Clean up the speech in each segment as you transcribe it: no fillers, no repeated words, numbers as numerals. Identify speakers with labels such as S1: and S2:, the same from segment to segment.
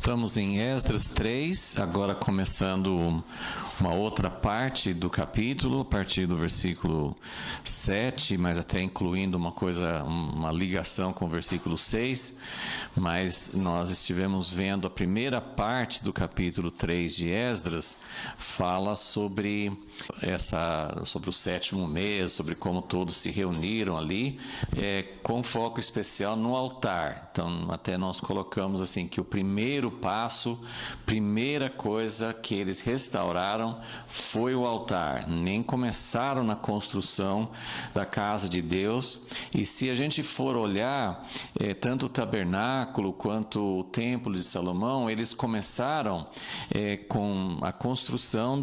S1: Estamos em Esdras 3, agora começando uma outra parte do capítulo, a partir do versículo 7, mas até incluindo uma ligação com o versículo 6, mas nós estivemos vendo a primeira parte do capítulo 3 de Esdras, fala sobre o sétimo mês, sobre como todos se reuniram ali, com foco especial no altar. Então, até nós colocamos assim, que o primeiro passo, primeira coisa que eles restauraram foi o altar. Nem começaram na construção da casa de Deus. E se a gente for olhar, tanto o tabernáculo quanto o templo de Salomão, eles começaram com a construção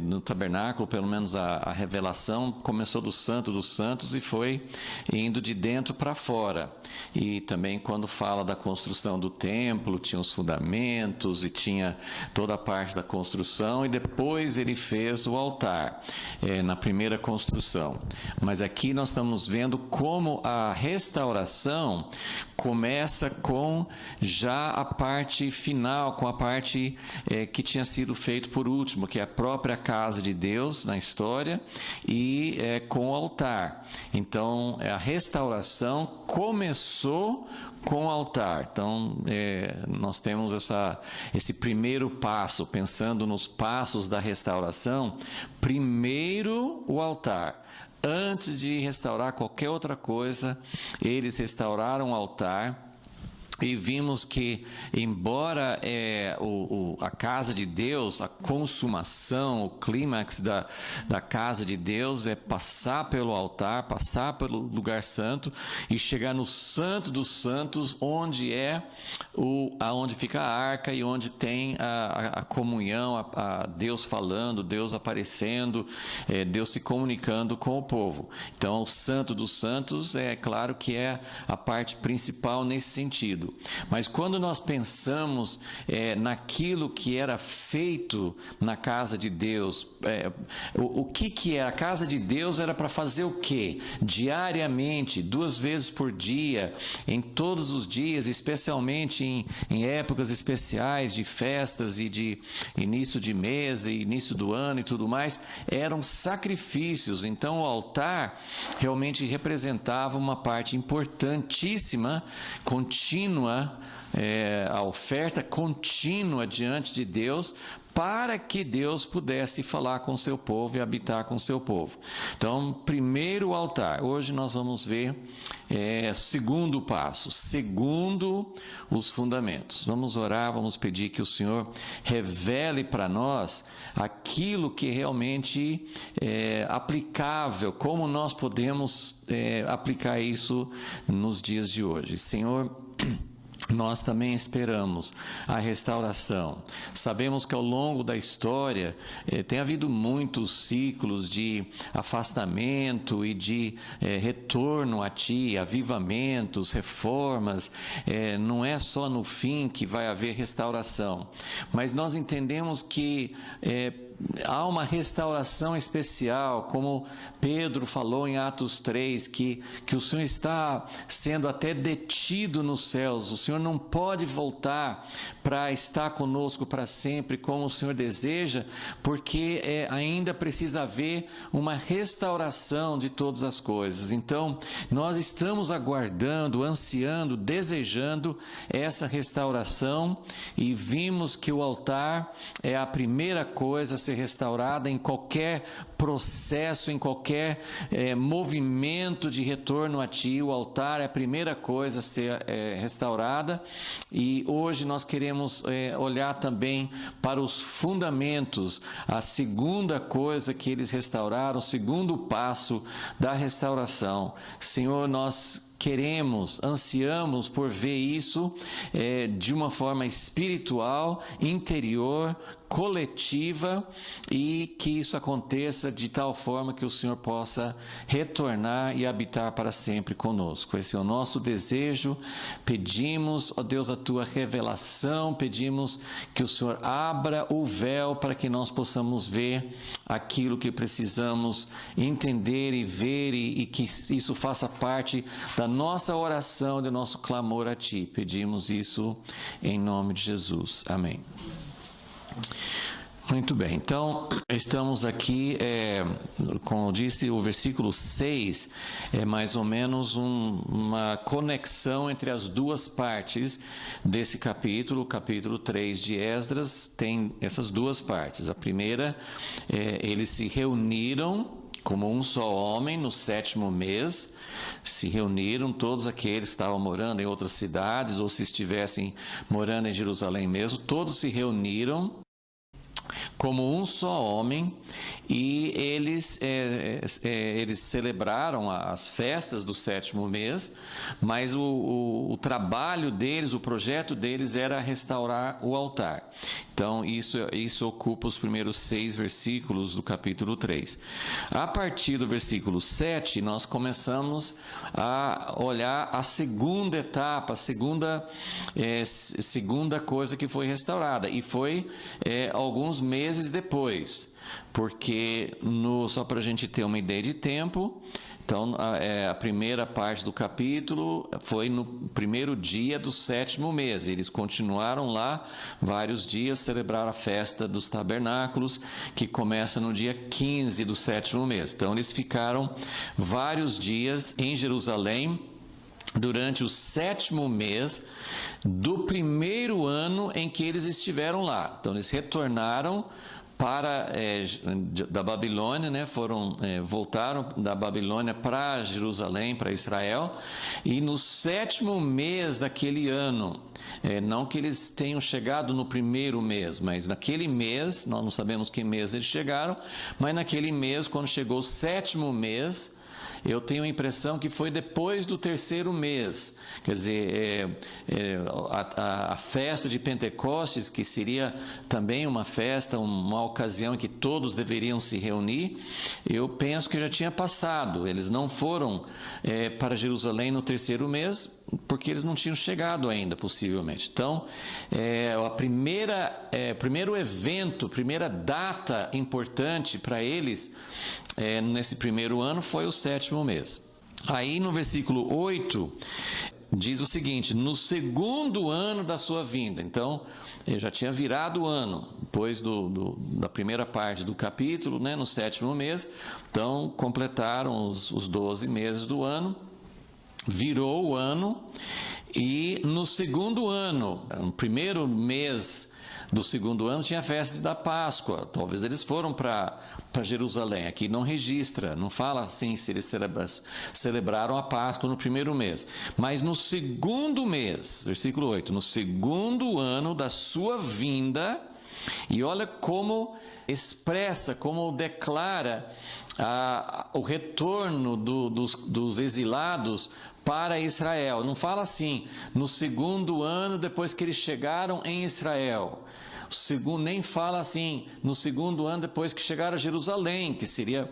S1: no tabernáculo, pelo menos a revelação começou do Santo dos Santos e foi indo de dentro para fora. E também quando fala da construção do templo, tinha os fundamentos e tinha toda a parte da construção, e depois ele fez o altar na primeira construção. Mas aqui nós estamos vendo como a restauração começa com já a parte final, com a parte que tinha sido feito por último, que é a própria casa de Deus na história, e com o altar. Então, a restauração começou com o altar. Então, nós temos esse primeiro passo, pensando nos passos da restauração, primeiro o altar. Antes de restaurar qualquer outra coisa, eles restauraram o altar. E vimos que, embora a casa de Deus, a consumação, o clímax da casa de Deus é passar pelo altar, passar pelo lugar santo e chegar no Santo dos Santos, onde aonde fica a arca e onde tem a comunhão, a Deus falando, Deus aparecendo, Deus se comunicando com o povo. Então, o Santo dos Santos é claro que é a parte principal nesse sentido. Mas quando nós pensamos naquilo que era feito na casa de Deus, o que é? A casa de Deus era para fazer o quê? Diariamente, 2 vezes por dia, em todos os dias, especialmente em épocas especiais de festas e de início de mês e início do ano e tudo mais, eram sacrifícios. Então o altar realmente representava uma parte importantíssima, contínua, a oferta contínua diante de Deus, para que Deus pudesse falar com o seu povo e habitar com o seu povo. Então, primeiro o altar. Hoje nós vamos ver segundo passo, segundo os fundamentos. Vamos orar, vamos pedir que o Senhor revele para nós aquilo que realmente é aplicável, como nós podemos aplicar isso nos dias de hoje. Senhor, nós também esperamos a restauração. Sabemos que ao longo da história tem havido muitos ciclos de afastamento e de retorno a Ti, avivamentos, reformas. Não é só no fim que vai haver restauração, mas nós entendemos que há uma restauração especial, como Pedro falou em Atos 3, que o Senhor está sendo até detido nos céus. O Senhor não pode voltar para estar conosco para sempre, como o Senhor deseja, porque ainda precisa haver uma restauração de todas as coisas. Então, nós estamos aguardando, ansiando, desejando essa restauração, e vimos que o altar é a primeira coisa a ser restaurada em qualquer processo, em qualquer movimento de retorno a Ti. O altar é a primeira coisa a ser restaurada, e hoje nós queremos olhar também para os fundamentos, a segunda coisa que eles restauraram, o segundo passo da restauração. Senhor, nós queremos, ansiamos por ver isso de uma forma espiritual, interior, coletiva e que isso aconteça de tal forma que o Senhor possa retornar e habitar para sempre conosco. Esse é o nosso desejo. Pedimos, ó Deus, a tua revelação, pedimos que o Senhor abra o véu para que nós possamos ver aquilo que precisamos entender e ver e que isso faça parte da nossa oração, do nosso clamor a Ti. Pedimos isso em nome de Jesus. Amém. Muito bem, então estamos aqui, como eu disse, o versículo 6 é mais ou menos uma conexão entre as duas partes desse capítulo. O capítulo 3 de Esdras tem essas duas partes. A primeira, eles se reuniram como um só homem no 7º mês, se reuniram todos aqueles que estavam morando em outras cidades ou se estivessem morando em Jerusalém mesmo, todos se reuniram como um só homem e eles celebraram as festas do 7º mês, mas o trabalho deles, o projeto deles era restaurar o altar. Então, isso ocupa os primeiros 6 versículos do capítulo 3. A partir do versículo 7, nós começamos a olhar a segunda etapa, a segunda coisa que foi restaurada, e foi alguns meses depois, porque, só para a gente ter uma ideia de tempo, então a primeira parte do capítulo foi no primeiro dia do 7º mês. Eles continuaram lá vários dias, celebraram a festa dos tabernáculos, que começa no dia 15 do 7º mês. Então eles ficaram vários dias em Jerusalém durante o 7º mês do primeiro ano em que eles estiveram lá. Então eles retornaram da Babilônia, né? Voltaram da Babilônia para Jerusalém, para Israel, e no 7º mês daquele ano, não que eles tenham chegado no primeiro mês, mas naquele mês, nós não sabemos que mês eles chegaram, mas naquele mês, quando chegou o 7º mês, eu tenho a impressão que foi depois do 3º mês. Quer dizer, a festa de Pentecostes, que seria também uma festa, uma ocasião em que todos deveriam se reunir, eu penso que já tinha passado. Eles não foram para Jerusalém no 3º mês, porque eles não tinham chegado ainda, possivelmente. Então, primeiro evento, primeira data importante para eles, nesse primeiro ano, foi o 7º mês. Aí, no versículo 8, diz o seguinte: no 2º ano da sua vinda. Então, já tinha virado o ano, depois da primeira parte do capítulo, né, no 7º mês. Então, completaram os 12 meses do ano. Virou o ano, e no 2º ano, no primeiro mês do 2º ano, tinha a festa da Páscoa. Talvez eles foram para Jerusalém. Aqui não registra, não fala assim se eles celebraram a Páscoa no primeiro mês. Mas no 2º mês, versículo 8, no 2º ano da sua vinda, e olha como expressa, como declara o retorno dos exilados para Israel. Não fala assim, no 2º ano depois que eles chegaram em Israel. Nem fala assim, no 2º ano depois que chegaram a Jerusalém, que seria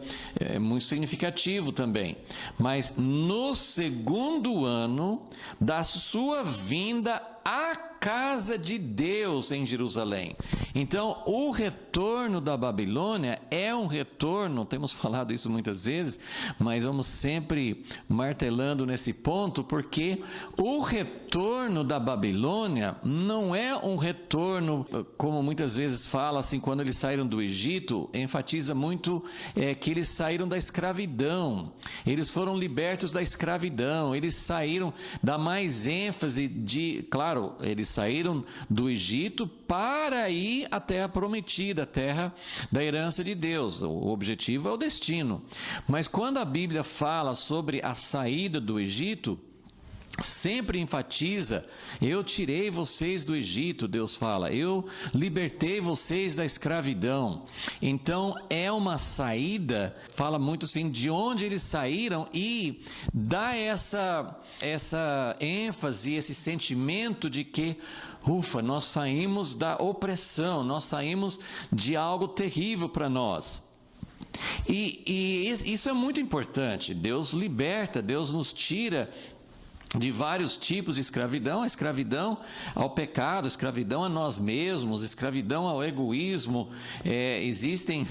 S1: muito significativo também. Mas no 2º ano da sua vinda à casa de Deus em Jerusalém. Então, o retorno da Babilônia é um retorno, temos falado isso muitas vezes, mas vamos sempre martelando nesse ponto, porque o retorno da Babilônia não é um retorno, como muitas vezes fala assim, quando eles saíram do Egito, enfatiza muito que eles saíram da escravidão, eles foram libertos da escravidão, eles saíram, dá mais ênfase claro, eles saíram do Egito para ir à terra prometida, a terra da herança de Deus. O objetivo é o destino. Mas quando a Bíblia fala sobre a saída do Egito, sempre enfatiza: eu tirei vocês do Egito, Deus fala, eu libertei vocês da escravidão. Então é uma saída, fala muito assim, de onde eles saíram, e dá essa ênfase, esse sentimento de que, ufa, nós saímos da opressão, nós saímos de algo terrível para nós. E isso é muito importante. Deus liberta, Deus nos tira de vários tipos de escravidão: a escravidão ao pecado, a escravidão a nós mesmos, a escravidão ao egoísmo. Existem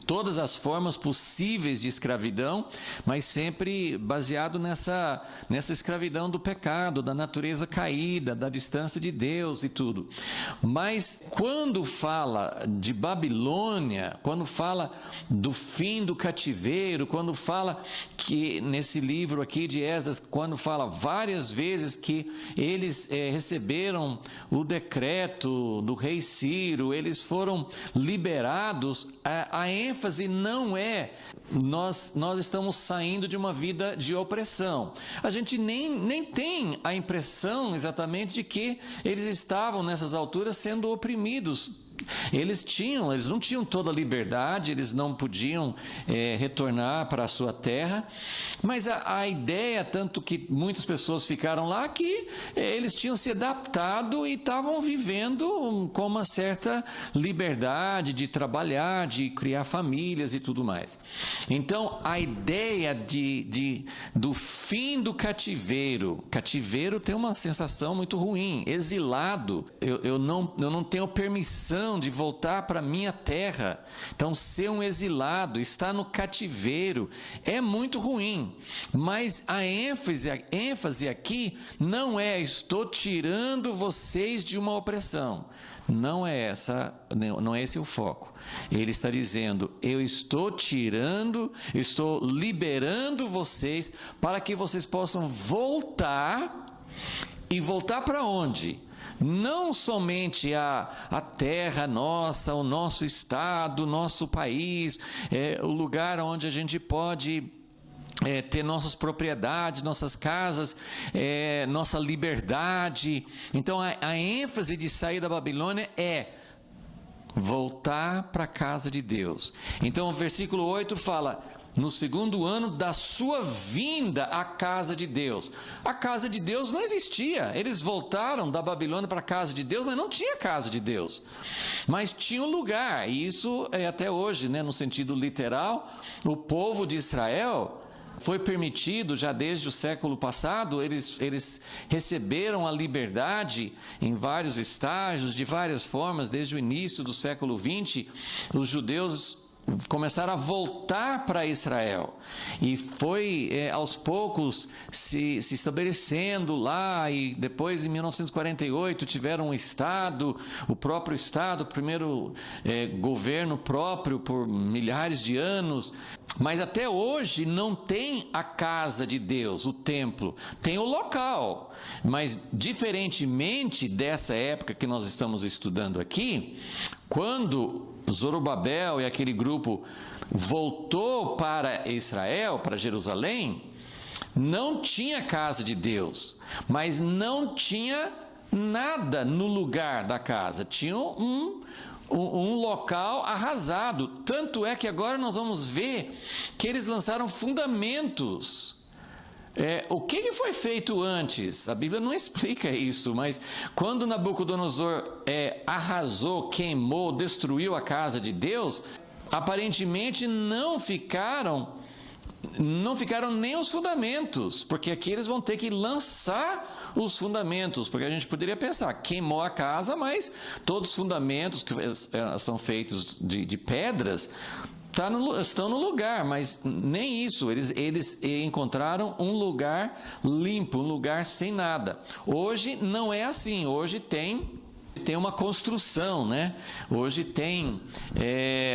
S1: todas as formas possíveis de escravidão, mas sempre baseado nessa escravidão do pecado, da natureza caída, da distância de Deus e tudo. Mas quando fala de Babilônia, quando fala do fim do cativeiro, quando fala que nesse livro aqui de Esdras, quando fala várias vezes que eles receberam o decreto do rei Ciro, eles foram liberados, a ênfase não é nós estamos saindo de uma vida de opressão. A gente nem tem a impressão exatamente de que eles estavam nessas alturas sendo oprimidos. Eles não tinham toda a liberdade, eles não podiam retornar para a sua terra, mas a ideia, tanto que muitas pessoas ficaram lá, que eles tinham se adaptado e estavam vivendo com uma certa liberdade de trabalhar, de criar famílias e tudo mais. Então, a ideia do fim do cativeiro tem uma sensação muito ruim. Exilado, eu não tenho permissão de voltar para minha terra. Então, ser um exilado, estar no cativeiro, é muito ruim. Mas a ênfase aqui não é: estou tirando vocês de uma opressão. Não é esse o foco. Ele está dizendo: eu estou liberando vocês para que vocês possam voltar. E voltar para onde? Não somente a terra nossa, o nosso estado, o nosso país, o lugar onde a gente pode ter nossas propriedades, nossas casas, nossa liberdade. Então a ênfase de sair da Babilônia é voltar para a casa de Deus. Então o versículo 8 fala: no segundo ano da sua vinda à casa de Deus. A casa de Deus não existia. Eles voltaram da Babilônia para a casa de Deus, mas não tinha casa de Deus. Mas tinha um lugar, e isso é até hoje, no sentido literal. O povo de Israel foi permitido, já desde o século passado, eles receberam a liberdade em vários estágios, de várias formas. Desde o início do século XX, os judeus começaram a voltar para Israel, e foi aos poucos se estabelecendo lá, e depois em 1948 tiveram um estado, o próprio estado, o primeiro governo próprio por milhares de anos. Mas até hoje não tem a casa de Deus, o templo, tem o local. Mas diferentemente dessa época que nós estamos estudando aqui, quando Zorobabel e aquele grupo voltou para Israel, para Jerusalém, não tinha casa de Deus, mas não tinha nada no lugar da casa. Tinha um local arrasado. Tanto é que agora nós vamos ver que eles lançaram fundamentos. O que foi feito antes? A Bíblia não explica isso, mas quando Nabucodonosor arrasou, queimou, destruiu a casa de Deus, aparentemente não ficaram nem os fundamentos, porque aqui eles vão ter que lançar os fundamentos, porque a gente poderia pensar: queimou a casa, mas todos os fundamentos que são feitos de pedras estão no lugar, mas nem isso. Eles encontraram um lugar limpo, um lugar sem nada. Hoje não é assim. Hoje tem tem uma construção, né? Hoje tem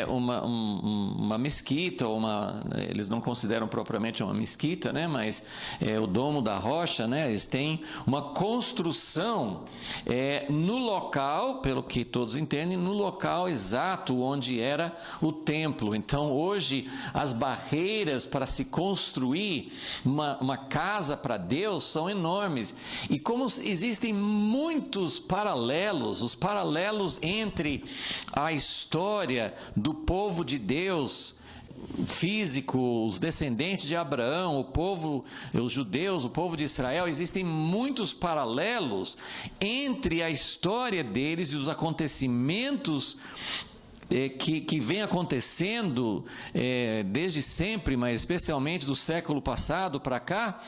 S1: uma mesquita, eles não consideram propriamente uma mesquita, né? Mas o Domo da Rocha, né? Eles têm uma construção no local, pelo que todos entendem, no local exato onde era o templo. Então, hoje, as barreiras para se construir uma casa para Deus são enormes. E como existem muitos paralelos, os paralelos entre a história do povo de Deus físico, os descendentes de Abraão, o povo, os judeus, o povo de Israel, existem muitos paralelos entre a história deles e os acontecimentos que vem acontecendo desde sempre, mas especialmente do século passado para cá.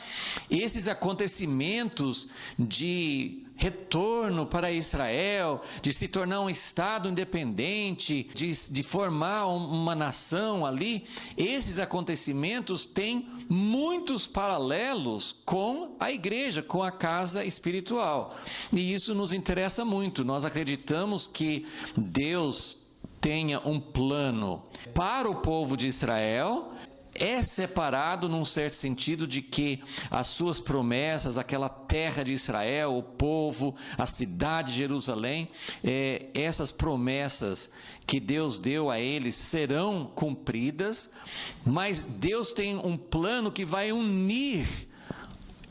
S1: Esses acontecimentos de retorno para Israel, de se tornar um Estado independente, de formar uma nação ali, esses acontecimentos têm muitos paralelos com a igreja, com a casa espiritual. E isso nos interessa muito. Nós acreditamos que Deus tenha um plano para o povo de Israel, é separado num certo sentido de que as suas promessas, aquela terra de Israel, o povo, a cidade de Jerusalém, essas promessas que Deus deu a eles serão cumpridas, mas Deus tem um plano que vai unir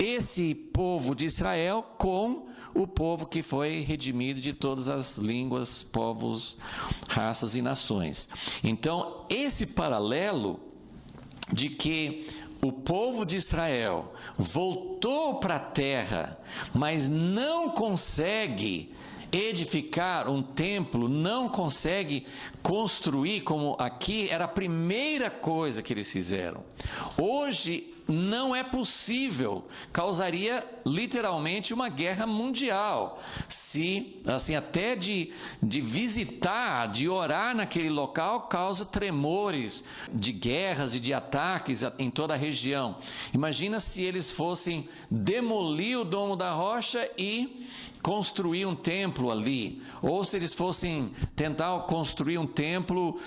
S1: esse povo de Israel com o povo que foi redimido de todas as línguas, povos, raças e nações. Então, esse paralelo de que o povo de Israel voltou para a terra, mas não consegue edificar um templo, não consegue construir, como aqui era a primeira coisa que eles fizeram. Hoje não é possível, causaria literalmente uma guerra mundial, se, assim, até de visitar, de orar naquele local, causa tremores de guerras e de ataques em toda a região. Imagina se eles fossem demolir o Domo da Rocha e construir um templo ali, ou se eles fossem tentar construir um templo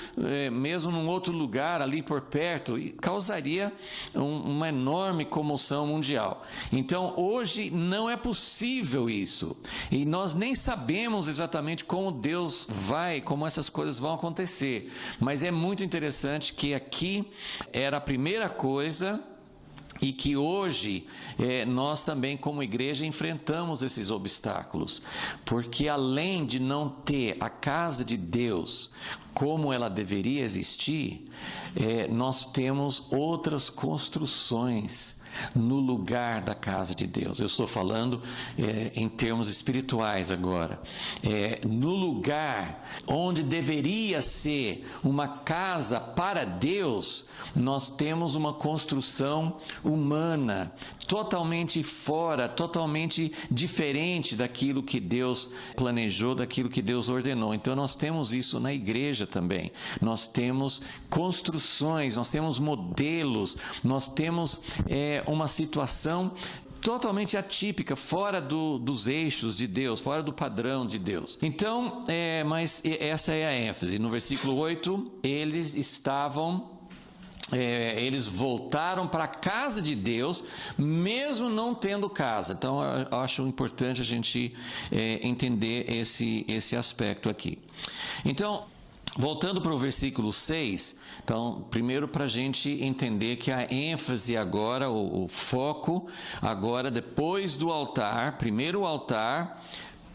S1: mesmo num outro lugar ali por perto, e causaria uma enorme comoção mundial. Então hoje não é possível isso, e nós nem sabemos exatamente como essas coisas vão acontecer, mas é muito interessante que aqui era a primeira coisa. E que hoje nós também, como igreja, enfrentamos esses obstáculos, porque além de não ter a casa de Deus como ela deveria existir, nós temos outras construções no lugar da casa de Deus. Eu estou falando em termos espirituais agora. No lugar onde deveria ser uma casa para Deus, nós temos uma construção humana, totalmente fora, totalmente diferente daquilo que Deus planejou, daquilo que Deus ordenou. Então nós temos isso na igreja também. Nós temos construções, nós temos modelos, nós temos uma situação totalmente atípica, fora dos eixos de Deus, fora do padrão de Deus. Então, mas essa é a ênfase. No versículo 8, eles voltaram para a casa de Deus, mesmo não tendo casa. Então, eu acho importante a gente entender esse aspecto aqui. Então, voltando para o versículo 6, então, primeiro para a gente entender que a ênfase agora, o foco, agora depois do altar, primeiro o altar,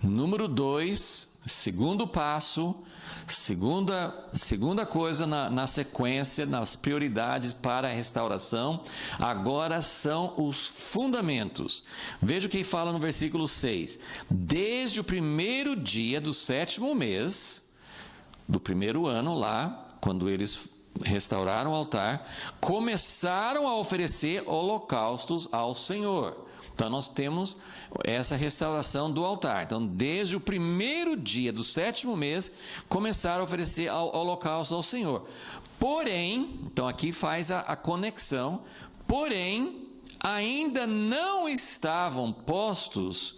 S1: número 2, segundo passo, segunda coisa na sequência, nas prioridades para a restauração, agora são os fundamentos. Veja o que fala no versículo 6. Desde o primeiro dia do 7º mês, do primeiro ano lá, quando eles restauraram o altar, começaram a oferecer holocaustos ao Senhor. Então nós temos essa restauração do altar. Então desde o primeiro dia do 7º mês, começaram a oferecer holocaustos ao Senhor. Porém, então aqui faz a conexão, porém, ainda não estavam postos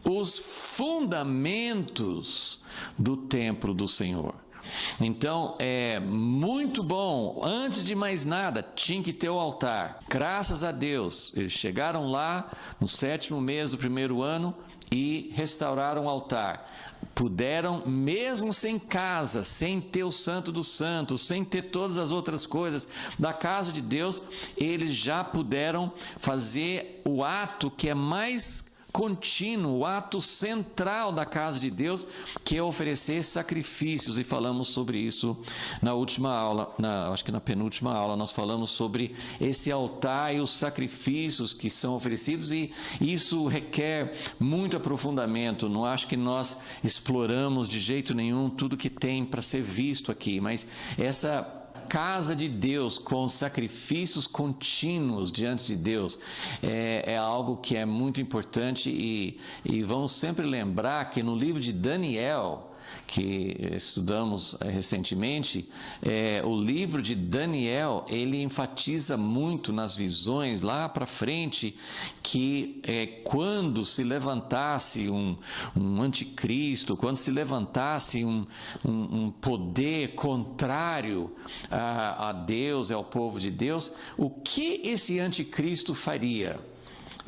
S1: os fundamentos do templo do Senhor. Então, é muito bom, antes de mais nada, tinha que ter o altar. Graças a Deus, eles chegaram lá no 7º mês do 1º ano e restauraram o altar. Puderam, mesmo sem casa, sem ter o Santo dos Santos, sem ter todas as outras coisas da casa de Deus, eles já puderam fazer o ato que é mais contínuo, o ato central da casa de Deus, que é oferecer sacrifícios, e falamos sobre isso na última aula, acho que na penúltima aula, nós falamos sobre esse altar e os sacrifícios que são oferecidos, e isso requer muito aprofundamento. Não acho que nós exploramos de jeito nenhum tudo que tem para ser visto aqui, mas essa casa de Deus com sacrifícios contínuos diante de Deus é algo que é muito importante, e vamos sempre lembrar que no livro de Daniel, que estudamos recentemente, o livro de Daniel, ele enfatiza muito nas visões lá para frente, que quando se levantasse um anticristo, quando se levantasse um poder contrário a Deus e ao povo de Deus, o que esse anticristo faria?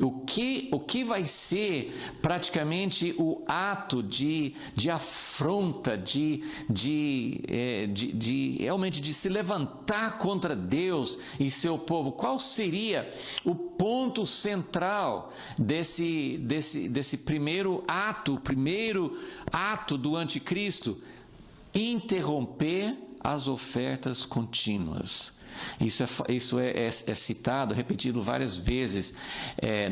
S1: O que vai ser praticamente o ato de afronta, realmente de se levantar contra Deus e seu povo? Qual seria o ponto central desse primeiro ato do anticristo? Interromper as ofertas contínuas. Isso é citado, repetido várias vezes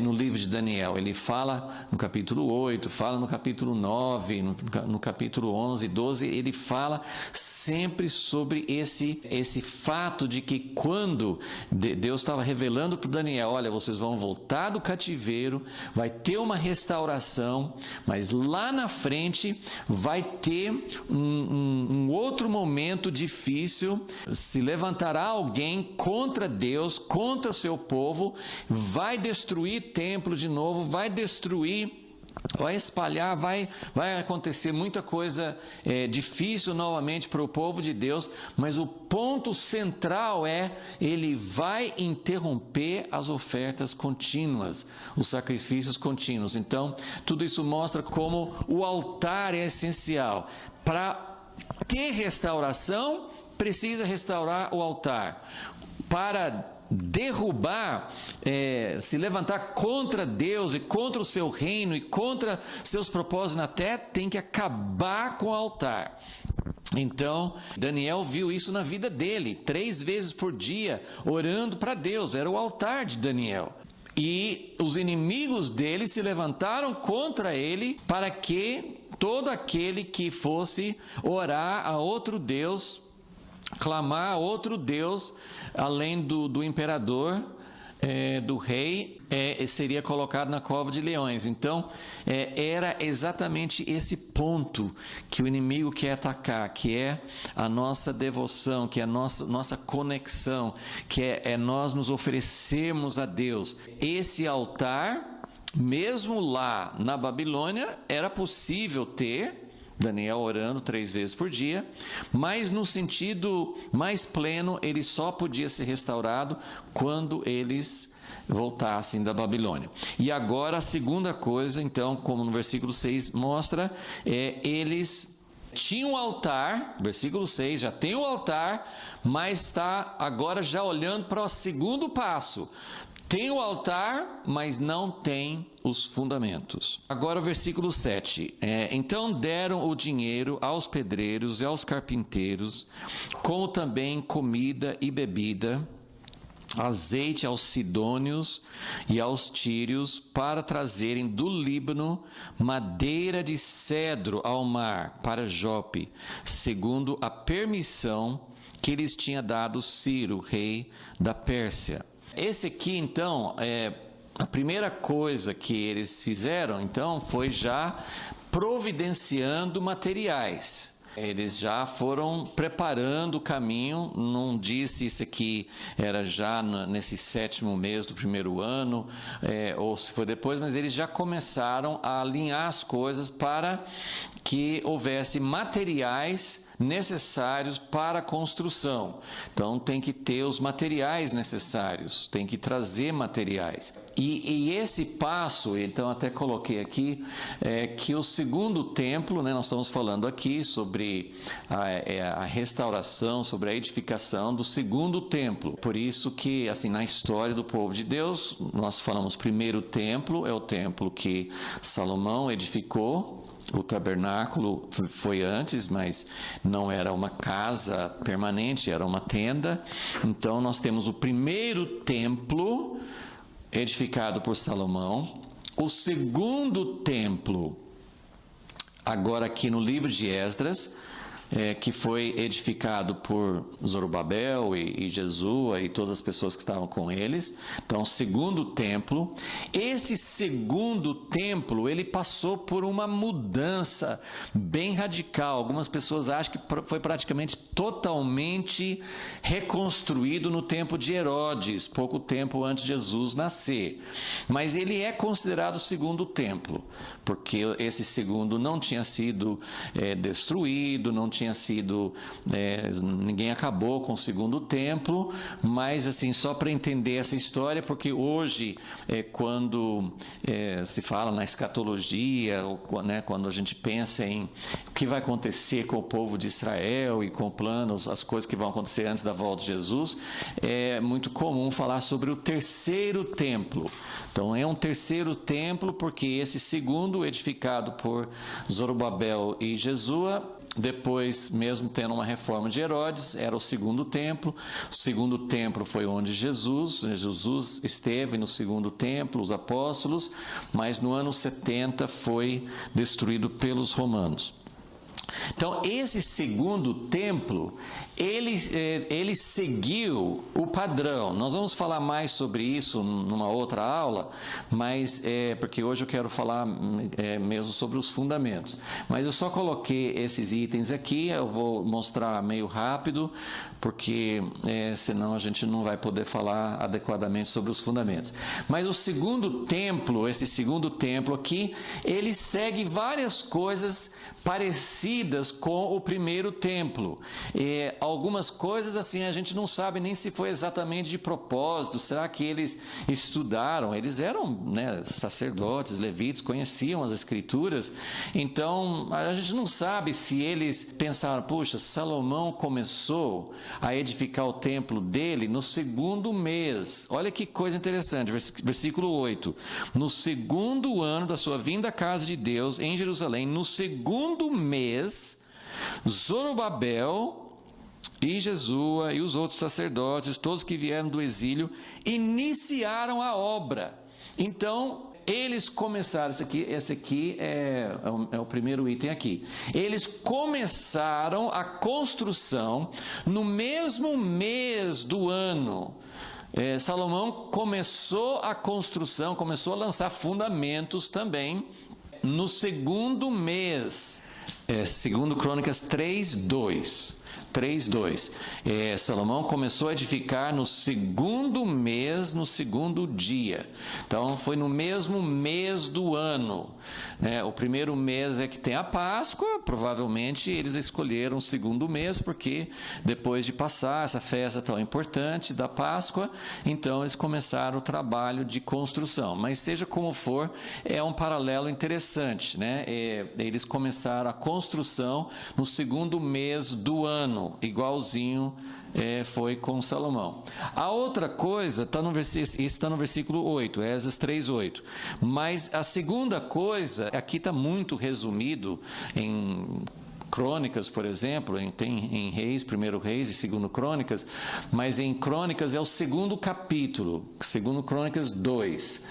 S1: no livro de Daniel. Ele fala no capítulo 8, fala no capítulo 9, no capítulo 11, 12, ele fala sempre sobre esse fato de que quando Deus estava revelando para Daniel, olha, vocês vão voltar do cativeiro, vai ter uma restauração, mas lá na frente vai ter um outro momento difícil, se levantará alguém contra Deus, contra o seu povo, vai destruir templo de novo, vai destruir, vai espalhar, vai acontecer muita coisa difícil novamente para o povo de Deus, mas o ponto central ele vai interromper as ofertas contínuas, os sacrifícios contínuos. Então, tudo isso mostra como o altar é essencial. Para ter restauração, precisa restaurar o altar. Para derrubar, se levantar contra Deus e contra o seu reino e contra seus propósitos na terra, tem que acabar com o altar. Então, Daniel viu isso na vida dele, 3 vezes por dia, orando para Deus, era o altar de Daniel. E os inimigos dele se levantaram contra ele para que todo aquele que fosse orar a outro Deus, clamar a outro Deus, além do imperador, do rei, seria colocado na cova de leões. Então, era exatamente esse ponto que o inimigo quer atacar, que é a nossa devoção, que é a nossa conexão, que é nós nos oferecermos a Deus. Esse altar, mesmo lá na Babilônia, era possível ter, Daniel orando 3 vezes por dia, mas no sentido mais pleno, ele só podia ser restaurado quando eles voltassem da Babilônia. E agora a segunda coisa, então, como no versículo 6 mostra, eles tinham o altar, versículo 6, já tem o altar, mas está agora já olhando para o segundo passo. Tem o altar, mas não tem os fundamentos. Agora o versículo 7. Então deram o dinheiro aos pedreiros e aos carpinteiros, como também comida e bebida, azeite aos sidônios e aos tírios, para trazerem do Líbano madeira de cedro ao mar, para Jope, segundo a permissão que lhes tinha dado Ciro, rei da Pérsia. Esse aqui, então, a primeira coisa que eles fizeram, então, foi já providenciando materiais. Eles já foram preparando o caminho, não disse isso aqui era já nesse 7º mês do primeiro ano, ou se foi depois, mas eles já começaram a alinhar as coisas para que houvesse materiais necessários para a construção. Então tem que ter os materiais necessários, tem que trazer materiais. E esse passo, então até coloquei aqui, que o segundo templo, né, nós estamos falando aqui sobre a restauração, sobre a edificação do segundo templo. Por isso que, assim, na história do povo de Deus, nós falamos primeiro templo, é o templo que Salomão edificou. O tabernáculo foi antes, mas não era uma casa permanente, era uma tenda. Então nós temos o primeiro templo edificado por Salomão, o segundo templo, agora aqui no livro de Esdras, que foi edificado por Zorobabel e Jesua e todas as pessoas que estavam com eles. Então, segundo templo. Esse segundo templo, ele passou por uma mudança bem radical. Algumas pessoas acham que foi praticamente totalmente reconstruído no tempo de Herodes, pouco tempo antes de Jesus nascer. Mas ele é considerado o segundo templo, porque esse segundo não tinha sido destruído, não tinha sido, ninguém acabou com o segundo templo, mas assim, só para entender essa história, porque hoje, quando se fala na escatologia, né, quando a gente pensa em o que vai acontecer com o povo de Israel e com planos, as coisas que vão acontecer antes da volta de Jesus, é muito comum falar sobre o terceiro templo. Então é um terceiro templo, porque esse segundo, edificado por Zorobabel e Jesua, depois, mesmo tendo uma reforma de Herodes, era o segundo templo. O segundo templo foi onde Jesus esteve no segundo templo, os apóstolos, mas no ano 70 foi destruído pelos romanos. Então, esse segundo templo, ele seguiu o padrão. Nós vamos falar mais sobre isso numa outra aula, mas porque hoje eu quero falar mesmo sobre os fundamentos. Mas eu só coloquei esses itens aqui, eu vou mostrar meio rápido, porque senão a gente não vai poder falar adequadamente sobre os fundamentos. Mas o segundo templo, esse segundo templo aqui, ele segue várias coisas parecidas com o primeiro templo. Algumas coisas assim a gente não sabe nem se foi exatamente de propósito. Será que eles estudaram? Eles eram, né, sacerdotes, levitas, conheciam as escrituras. Então a gente não sabe se eles pensaram: puxa, Salomão começou a edificar o templo dele no segundo mês. Olha que coisa interessante, versículo 8. No segundo ano da sua vinda à casa de Deus em Jerusalém, no segundo mês, Zorobabel e Jesua e os outros sacerdotes, todos que vieram do exílio, iniciaram a obra. Então, eles começaram, esse aqui é o primeiro item aqui. Eles começaram a construção no mesmo mês do ano. Salomão começou a construção, começou a lançar fundamentos também no segundo mês. Segundo Crônicas 3:2. 3:2. Salomão começou a edificar no segundo mês, no segundo dia. Então, foi no mesmo mês do ano. O primeiro mês é que tem a Páscoa. Provavelmente, eles escolheram o segundo mês, porque depois de passar essa festa tão importante da Páscoa, então eles começaram o trabalho de construção. Mas, seja como for, é um paralelo interessante, né? Eles começaram a construção no segundo mês do ano, igualzinho foi com Salomão. A outra coisa, isso está no versículo 8, Esdras 3:8. Mas a segunda coisa, aqui está muito resumido em Crônicas, por exemplo, tem em Reis, 1 Reis e 2 Crônicas, mas em Crônicas é o segundo capítulo, 2 Crônicas 2.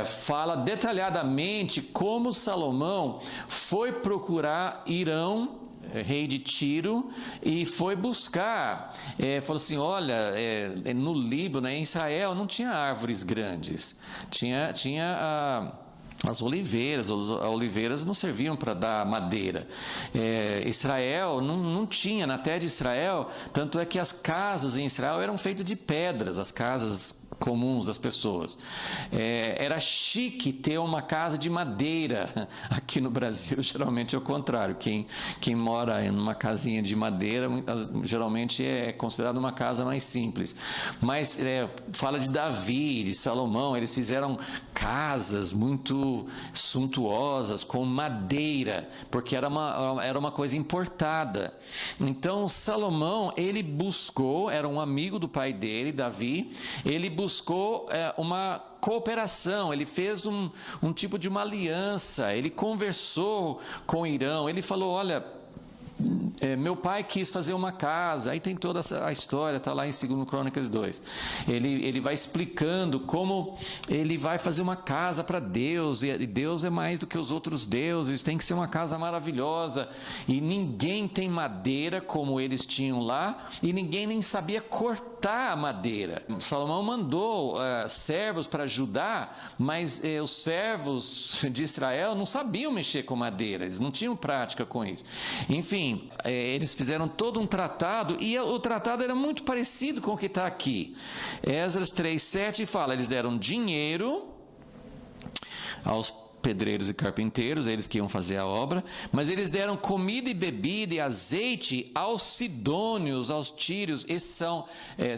S1: Fala detalhadamente como Salomão foi procurar Hirão, rei de Tiro, e foi buscar, falou assim: olha, no Líbano, em Israel, não tinha árvores grandes, tinha as oliveiras não serviam para dar madeira. Israel não tinha, na terra de Israel, tanto é que as casas em Israel eram feitas de pedras, as casas comuns das pessoas. Era chique ter uma casa de madeira. Aqui no Brasil, geralmente é o contrário. Quem mora em uma casinha de madeira, geralmente é considerado uma casa mais simples. Mas fala de Davi, de Salomão, eles fizeram casas muito suntuosas, com madeira, porque era uma coisa importada. Então, Salomão, ele buscou, era um amigo do pai dele, Davi, ele buscou uma cooperação, ele fez um tipo de uma aliança, ele conversou com Irão, ele falou, olha, meu pai quis fazer uma casa, aí tem toda a história, está lá em 2 Crônicas 2, ele vai explicando como ele vai fazer uma casa para Deus, e Deus é mais do que os outros deuses, tem que ser uma casa maravilhosa, e ninguém tem madeira como eles tinham lá, e ninguém nem sabia cortar a madeira. Salomão mandou servos para ajudar, mas os servos de Israel não sabiam mexer com madeira, eles não tinham prática com isso. Enfim, eles fizeram todo um tratado, e o tratado era muito parecido com o que está aqui. Esdras 3:7 fala, eles deram dinheiro aos pedreiros e carpinteiros, eles que iam fazer a obra, mas eles deram comida e bebida e azeite aos sidônios, aos tírios. Esses são,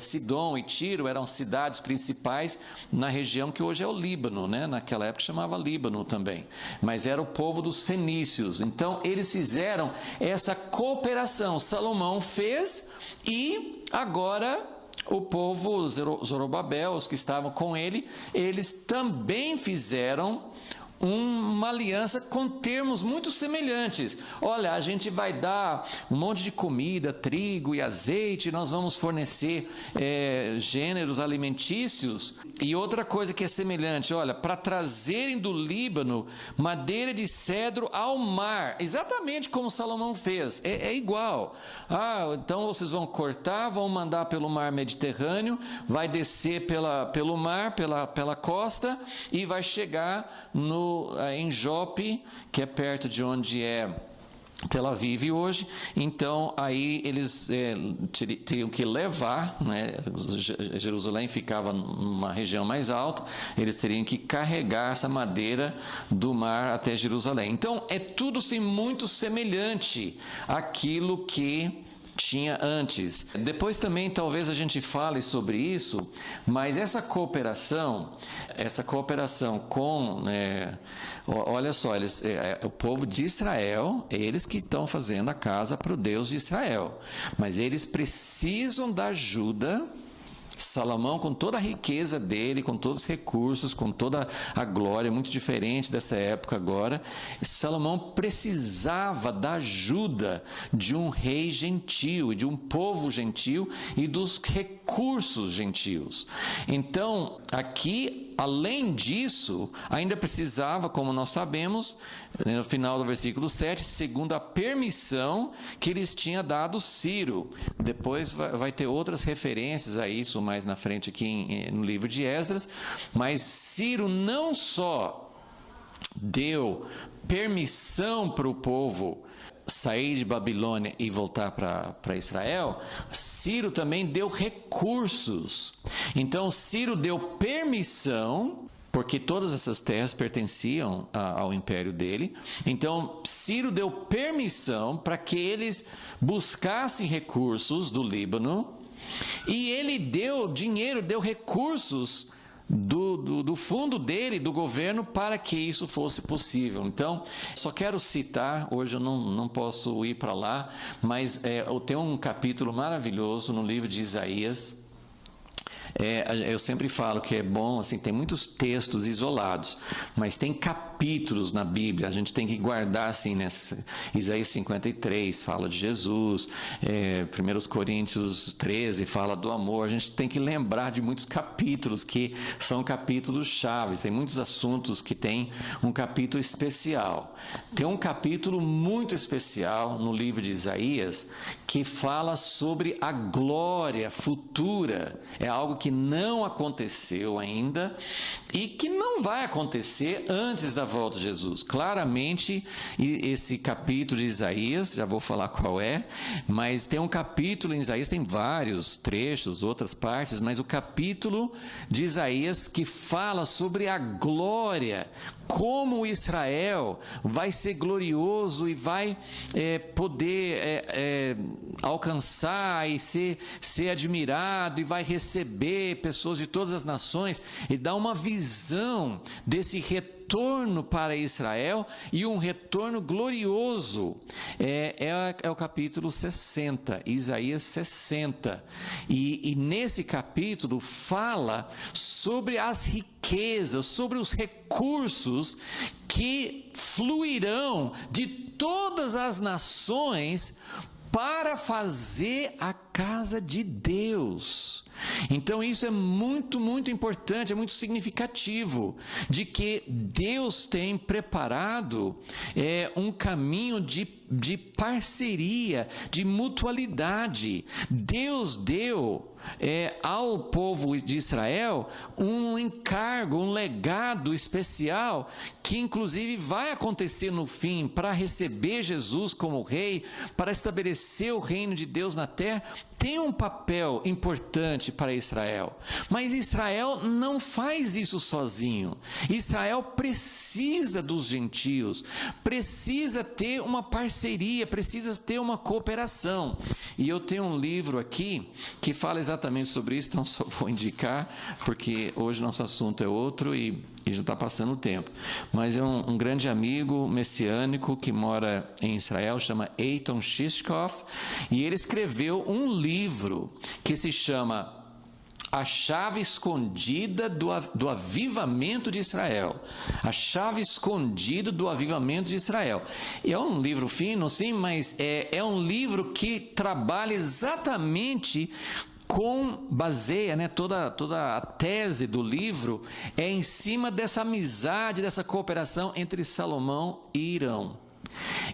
S1: Sidom e Tiro eram cidades principais na região que hoje é o Líbano, né? Naquela época chamava Líbano também, mas era o povo dos fenícios. Então eles fizeram essa cooperação, Salomão fez, e agora o povo Zorobabel, os que estavam com ele, eles também fizeram uma aliança com termos muito semelhantes. Olha, a gente vai dar um monte de comida, trigo e azeite, nós vamos fornecer gêneros alimentícios. E outra coisa que é semelhante, olha, para trazerem do Líbano madeira de cedro ao mar, exatamente como Salomão fez, é igual. Então vocês vão cortar, vão mandar pelo mar Mediterrâneo, vai descer pelo mar, pela costa, e vai chegar em Jope, que é perto de onde é Tel Aviv hoje. Então aí eles teriam que levar, né? Jerusalém ficava numa região mais alta, eles teriam que carregar essa madeira do mar até Jerusalém. Então é tudo assim, muito semelhante àquilo que tinha antes. Depois também talvez a gente fale sobre isso, mas essa cooperação com, olha só, o povo de Israel, eles que estão fazendo a casa para o Deus de Israel, mas eles precisam da ajuda. Salomão, com toda a riqueza dele, com todos os recursos, com toda a glória, muito diferente dessa época agora, Salomão precisava da ajuda de um rei gentil, de um povo gentil e dos recursos gentios. Então, aqui, além disso, ainda precisava, como nós sabemos, no final do versículo 7, segundo a permissão que eles tinham dado Ciro. Depois vai ter outras referências a isso mais na frente aqui no livro de Esdras, mas Ciro não só deu permissão para o povo sair de Babilônia e voltar para Israel, Ciro também deu recursos. Então Ciro deu permissão, porque todas essas terras pertenciam ao império dele. Então Ciro deu permissão para que eles buscassem recursos do Líbano, e ele deu dinheiro, deu recursos do fundo dele, do governo, para que isso fosse possível. Então, só quero citar, hoje eu não posso ir para lá, mas tem um capítulo maravilhoso no livro de Isaías. Eu sempre falo que é bom, assim, tem muitos textos isolados, mas tem capítulos na Bíblia, a gente tem que guardar assim, Isaías 53 fala de Jesus, 1 Coríntios 13 fala do amor, a gente tem que lembrar de muitos capítulos que são capítulos chaves, tem muitos assuntos que tem um capítulo especial. Tem um capítulo muito especial no livro de Isaías que fala sobre a glória futura, é algo que não aconteceu ainda e que não vai acontecer antes da volta de Jesus. Claramente, esse capítulo de Isaías, já vou falar qual é, mas tem um capítulo em Isaías, tem vários trechos, outras partes, mas o capítulo de Isaías que fala sobre a glória, como Israel vai ser glorioso e vai poder alcançar e ser admirado e vai receber pessoas de todas as nações, e dá uma visão desse retorno para Israel e um retorno glorioso. É o capítulo 60, Isaías 60, e nesse capítulo fala sobre as riquezas, sobre os recursos que fluirão de todas as nações para fazer a casa de Deus. Então isso é muito, muito importante, é muito significativo, de que Deus tem preparado um caminho de parceria, de mutualidade. Deus deu ao povo de Israel um encargo, um legado especial, que inclusive vai acontecer no fim, para receber Jesus como rei, para estabelecer o reino de Deus na terra. Tem um papel importante para Israel, mas Israel não faz isso sozinho. Israel precisa dos gentios, precisa ter uma parceria, precisa ter uma cooperação. E eu tenho um livro aqui que fala exatamente sobre isso, então só vou indicar, porque hoje nosso assunto é outro e já está passando o tempo. Mas é um grande amigo messiânico que mora em Israel, chama Eitan Shishkoff, e ele escreveu um livro que se chama A Chave Escondida do Avivamento de Israel. A Chave Escondida do Avivamento de Israel. E é um livro fino, sim, mas é um livro que trabalha exatamente baseia, né, toda a tese do livro é em cima dessa amizade, dessa cooperação entre Salomão e Irão.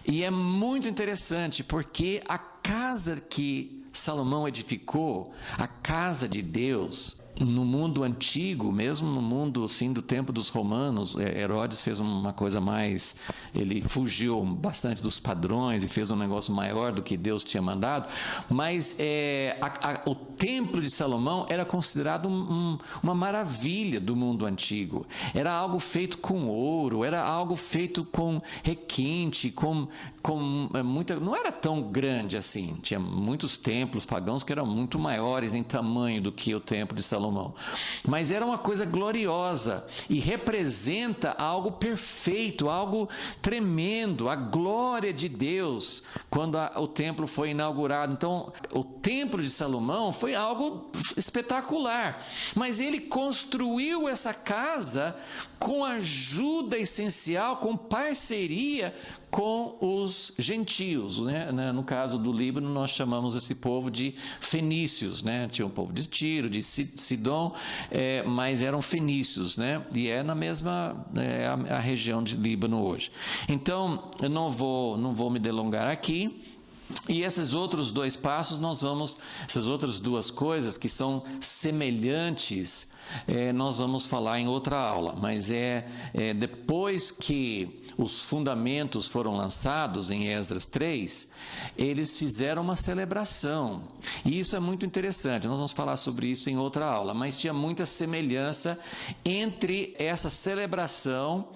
S1: E é muito interessante, porque a casa que Salomão edificou, a casa de Deus, no mundo antigo, mesmo no mundo assim, do tempo dos romanos, Herodes fez uma coisa mais, ele fugiu bastante dos padrões e fez um negócio maior do que Deus tinha mandado, mas o templo de Salomão era considerado uma maravilha do mundo antigo. Era algo feito com ouro, era algo feito com requinte, com muita, não era tão grande assim, tinha muitos templos pagãos que eram muito maiores em tamanho do que o templo de Salomão. Mas era uma coisa gloriosa e representa algo perfeito, algo tremendo, a glória de Deus quando o templo foi inaugurado. Então, o templo de Salomão foi algo espetacular, mas ele construiu essa casa com ajuda essencial, com parceria com os gentios, né? No caso do Líbano, nós chamamos esse povo de fenícios, né? Tinha um povo de Tiro, de Sidom, mas eram fenícios, né? E é na mesma a região de Líbano hoje. Então, eu não vou me delongar aqui. E esses outros dois passos, essas outras duas coisas que são semelhantes, nós vamos falar em outra aula, mas depois que os fundamentos foram lançados em Esdras 3, eles fizeram uma celebração, e isso é muito interessante, nós vamos falar sobre isso em outra aula, mas tinha muita semelhança entre essa celebração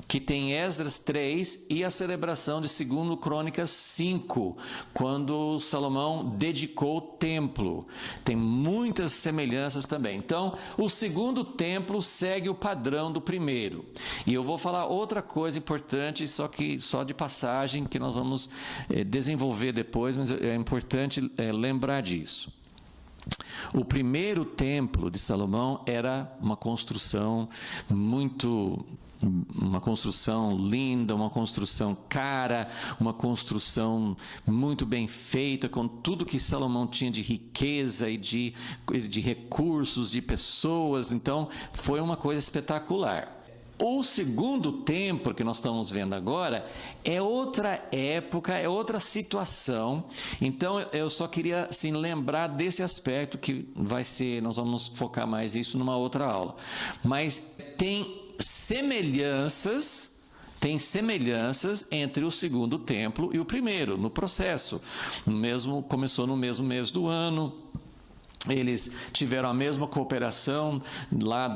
S1: que tem Esdras 3 e a celebração de 2 Crônicas 5, quando Salomão dedicou o templo. Tem muitas semelhanças também. Então, o segundo templo segue o padrão do primeiro. E eu vou falar outra coisa importante, só de passagem, que nós vamos desenvolver depois, mas é importante lembrar disso. O primeiro templo de Salomão era uma construção uma construção linda, uma construção cara, uma construção muito bem feita, com tudo que Salomão tinha de riqueza e de recursos, de pessoas. Então, foi uma coisa espetacular. O segundo templo que nós estamos vendo agora é outra época, é outra situação. Então eu só queria assim, lembrar desse aspecto que vai ser, nós vamos focar mais isso numa outra aula. Mas tem semelhanças entre o segundo templo e o primeiro, no processo. Começou no mesmo mês do ano. Eles tiveram a mesma cooperação lá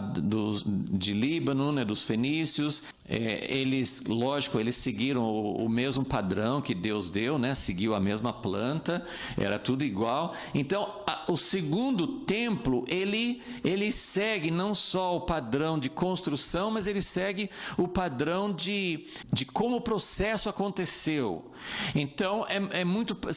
S1: de Líbano, né, dos fenícios. Eles seguiram o mesmo padrão que Deus deu, né, seguiu a mesma planta, era tudo igual. Então, o segundo templo, ele segue não só o padrão de construção, mas ele segue o padrão de como o processo aconteceu. Então,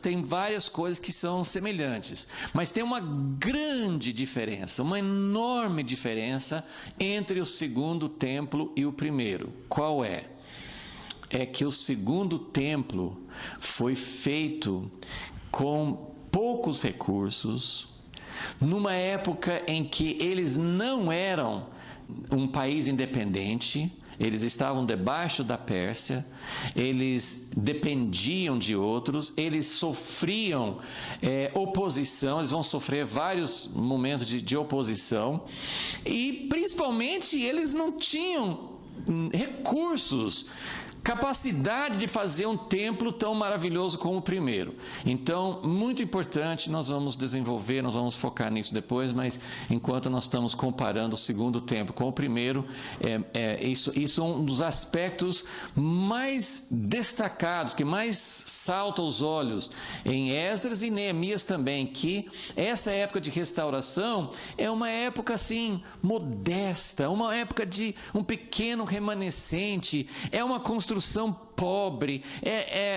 S1: tem várias coisas que são semelhantes, mas tem uma grande diferença, uma enorme diferença entre o segundo templo e o primeiro. Qual é? É que o segundo templo foi feito com poucos recursos, numa época em que eles não eram um país independente. Eles estavam debaixo da Pérsia, eles dependiam de outros, eles sofriam oposição, eles vão sofrer vários momentos de oposição, e principalmente eles não tinham recursos, capacidade de fazer um templo tão maravilhoso como o primeiro. Então, muito importante, nós vamos desenvolver, nós vamos focar nisso depois, mas enquanto nós estamos comparando o segundo templo com o primeiro, isso é um dos aspectos mais destacados, que mais salta aos olhos em Esdras e Neemias também, que essa época de restauração é uma época assim, modesta, uma época de um pequeno remanescente, é uma construção pobre,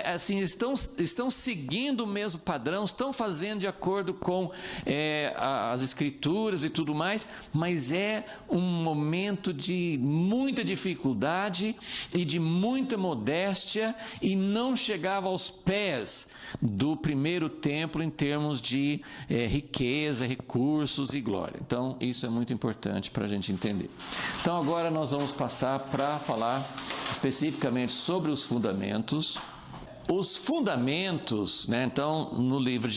S1: assim, estão seguindo o mesmo padrão, estão fazendo de acordo com as escrituras e tudo mais, mas é um momento de muita dificuldade e de muita modéstia, e não chegava aos pés do primeiro templo em termos de riqueza, recursos e glória. Então, isso é muito importante para a gente entender. Então, agora nós vamos passar para falar especificamente sobre os fundamentos. Os fundamentos, né? Então, no livro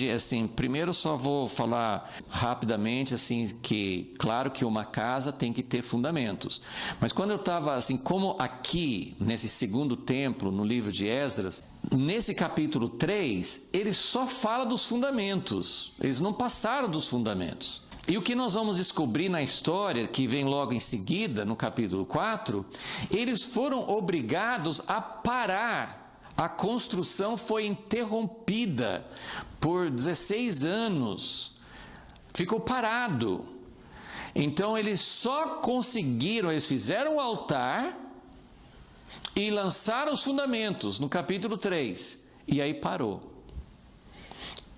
S1: primeiro só vou falar rapidamente, assim, que, claro que uma casa tem que ter fundamentos. Mas quando eu estava, assim, como aqui, nesse segundo templo, no livro de Esdras, nesse capítulo 3, ele só fala dos fundamentos, eles não passaram dos fundamentos. E o que nós vamos descobrir na história, que vem logo em seguida, no capítulo 4, eles foram obrigados a parar. A construção foi interrompida por 16 anos, ficou parado. Então eles eles fizeram o altar e lançaram os fundamentos no capítulo 3, e aí parou.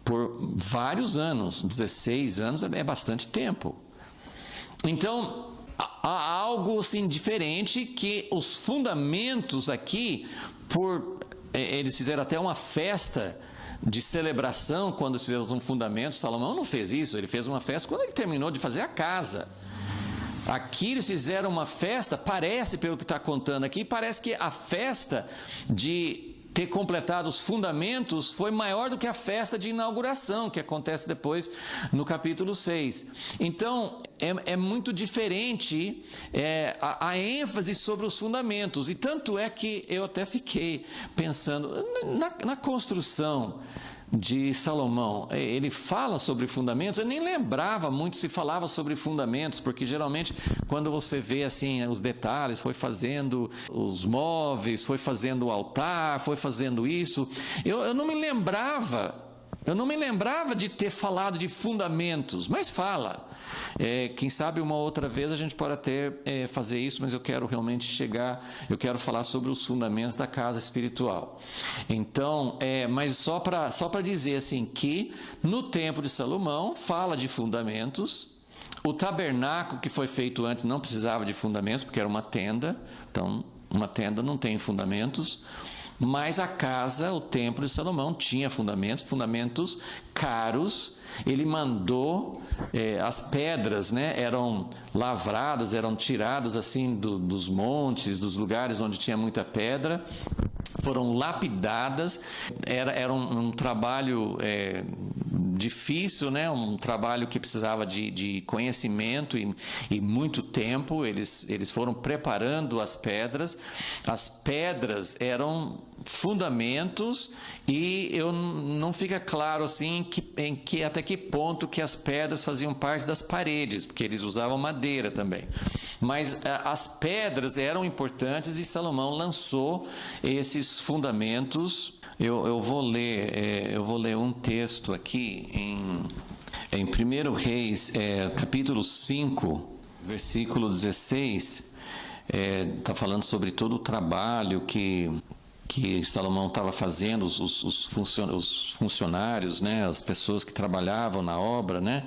S1: Por vários anos, 16 anos é bastante tempo. Então, há algo assim diferente, que os fundamentos aqui, eles fizeram até uma festa de celebração quando fizeram um fundamento. Salomão não fez isso, ele fez uma festa quando ele terminou de fazer a casa. Aqui eles fizeram uma festa, pelo que está contando aqui, parece que a festa de ter completado os fundamentos foi maior do que a festa de inauguração, que acontece depois no capítulo 6. Então, é muito diferente a ênfase sobre os fundamentos. E tanto é que eu até fiquei pensando, na construção de Salomão, ele fala sobre fundamentos. Eu nem lembrava muito se falava sobre fundamentos, porque geralmente quando você vê assim os detalhes, foi fazendo os móveis, foi fazendo o altar, foi fazendo isso, eu não me lembrava de ter falado de fundamentos, mas fala. Quem sabe uma outra vez a gente pode até fazer isso, mas eu quero realmente eu quero falar sobre os fundamentos da casa espiritual. Então, mas só para dizer assim, que no templo de Salomão fala de fundamentos. O tabernáculo que foi feito antes não precisava de fundamentos, porque era uma tenda, então uma tenda não tem fundamentos. Mas a casa, o templo de Salomão, tinha fundamentos caros, ele mandou, as pedras, né, eram lavradas, eram tiradas assim dos montes, dos lugares onde tinha muita pedra, foram lapidadas. Era um trabalho difícil, né? Um trabalho que precisava de conhecimento e muito tempo. Eles foram preparando as pedras. As pedras eram fundamentos e não fica claro assim até que ponto que as pedras faziam parte das paredes, porque eles usavam madeira também. Mas as pedras eram importantes e Salomão lançou esses fundamentos. Eu vou ler um texto aqui em 1 Reis, capítulo 5, versículo 16, está falando sobre todo o trabalho que Salomão estava fazendo, os funcionários, né, as pessoas que trabalhavam na obra, né?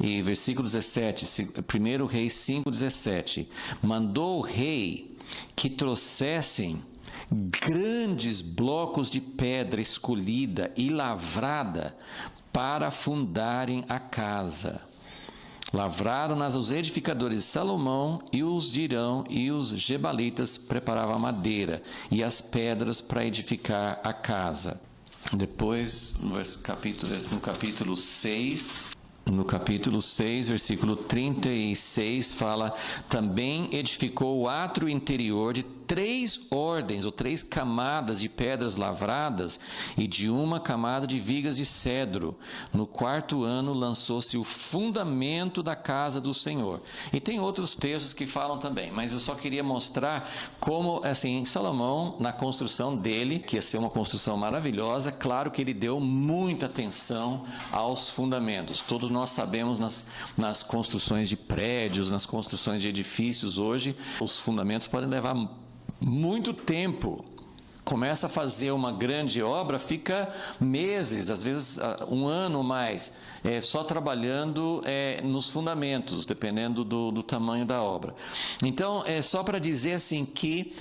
S1: E versículo 17, 1 Reis 5:17, mandou o rei que trouxessem grandes blocos de pedra escolhida e lavrada para fundarem a casa. Lavraram-nas os edificadores de Salomão, e os de Irão e os gebalitas preparavam a madeira e as pedras para edificar a casa. Depois, no capítulo 6, versículo 36, fala: também edificou o átrio interior de 3 ordens ou 3 camadas de pedras lavradas e de uma camada de vigas de cedro. No 4º ano lançou-se o fundamento da casa do Senhor. E tem outros textos que falam também, mas eu só queria mostrar como, assim, Salomão, na construção dele, que ia ser uma construção maravilhosa, claro que ele deu muita atenção aos fundamentos. Todos nós sabemos nas construções de prédios, nas construções de edifícios hoje, os fundamentos podem levar muito tempo. Começa a fazer uma grande obra, fica meses, às vezes 1 ano ou mais, só trabalhando nos fundamentos, dependendo do tamanho da obra. Então, só para dizer assim que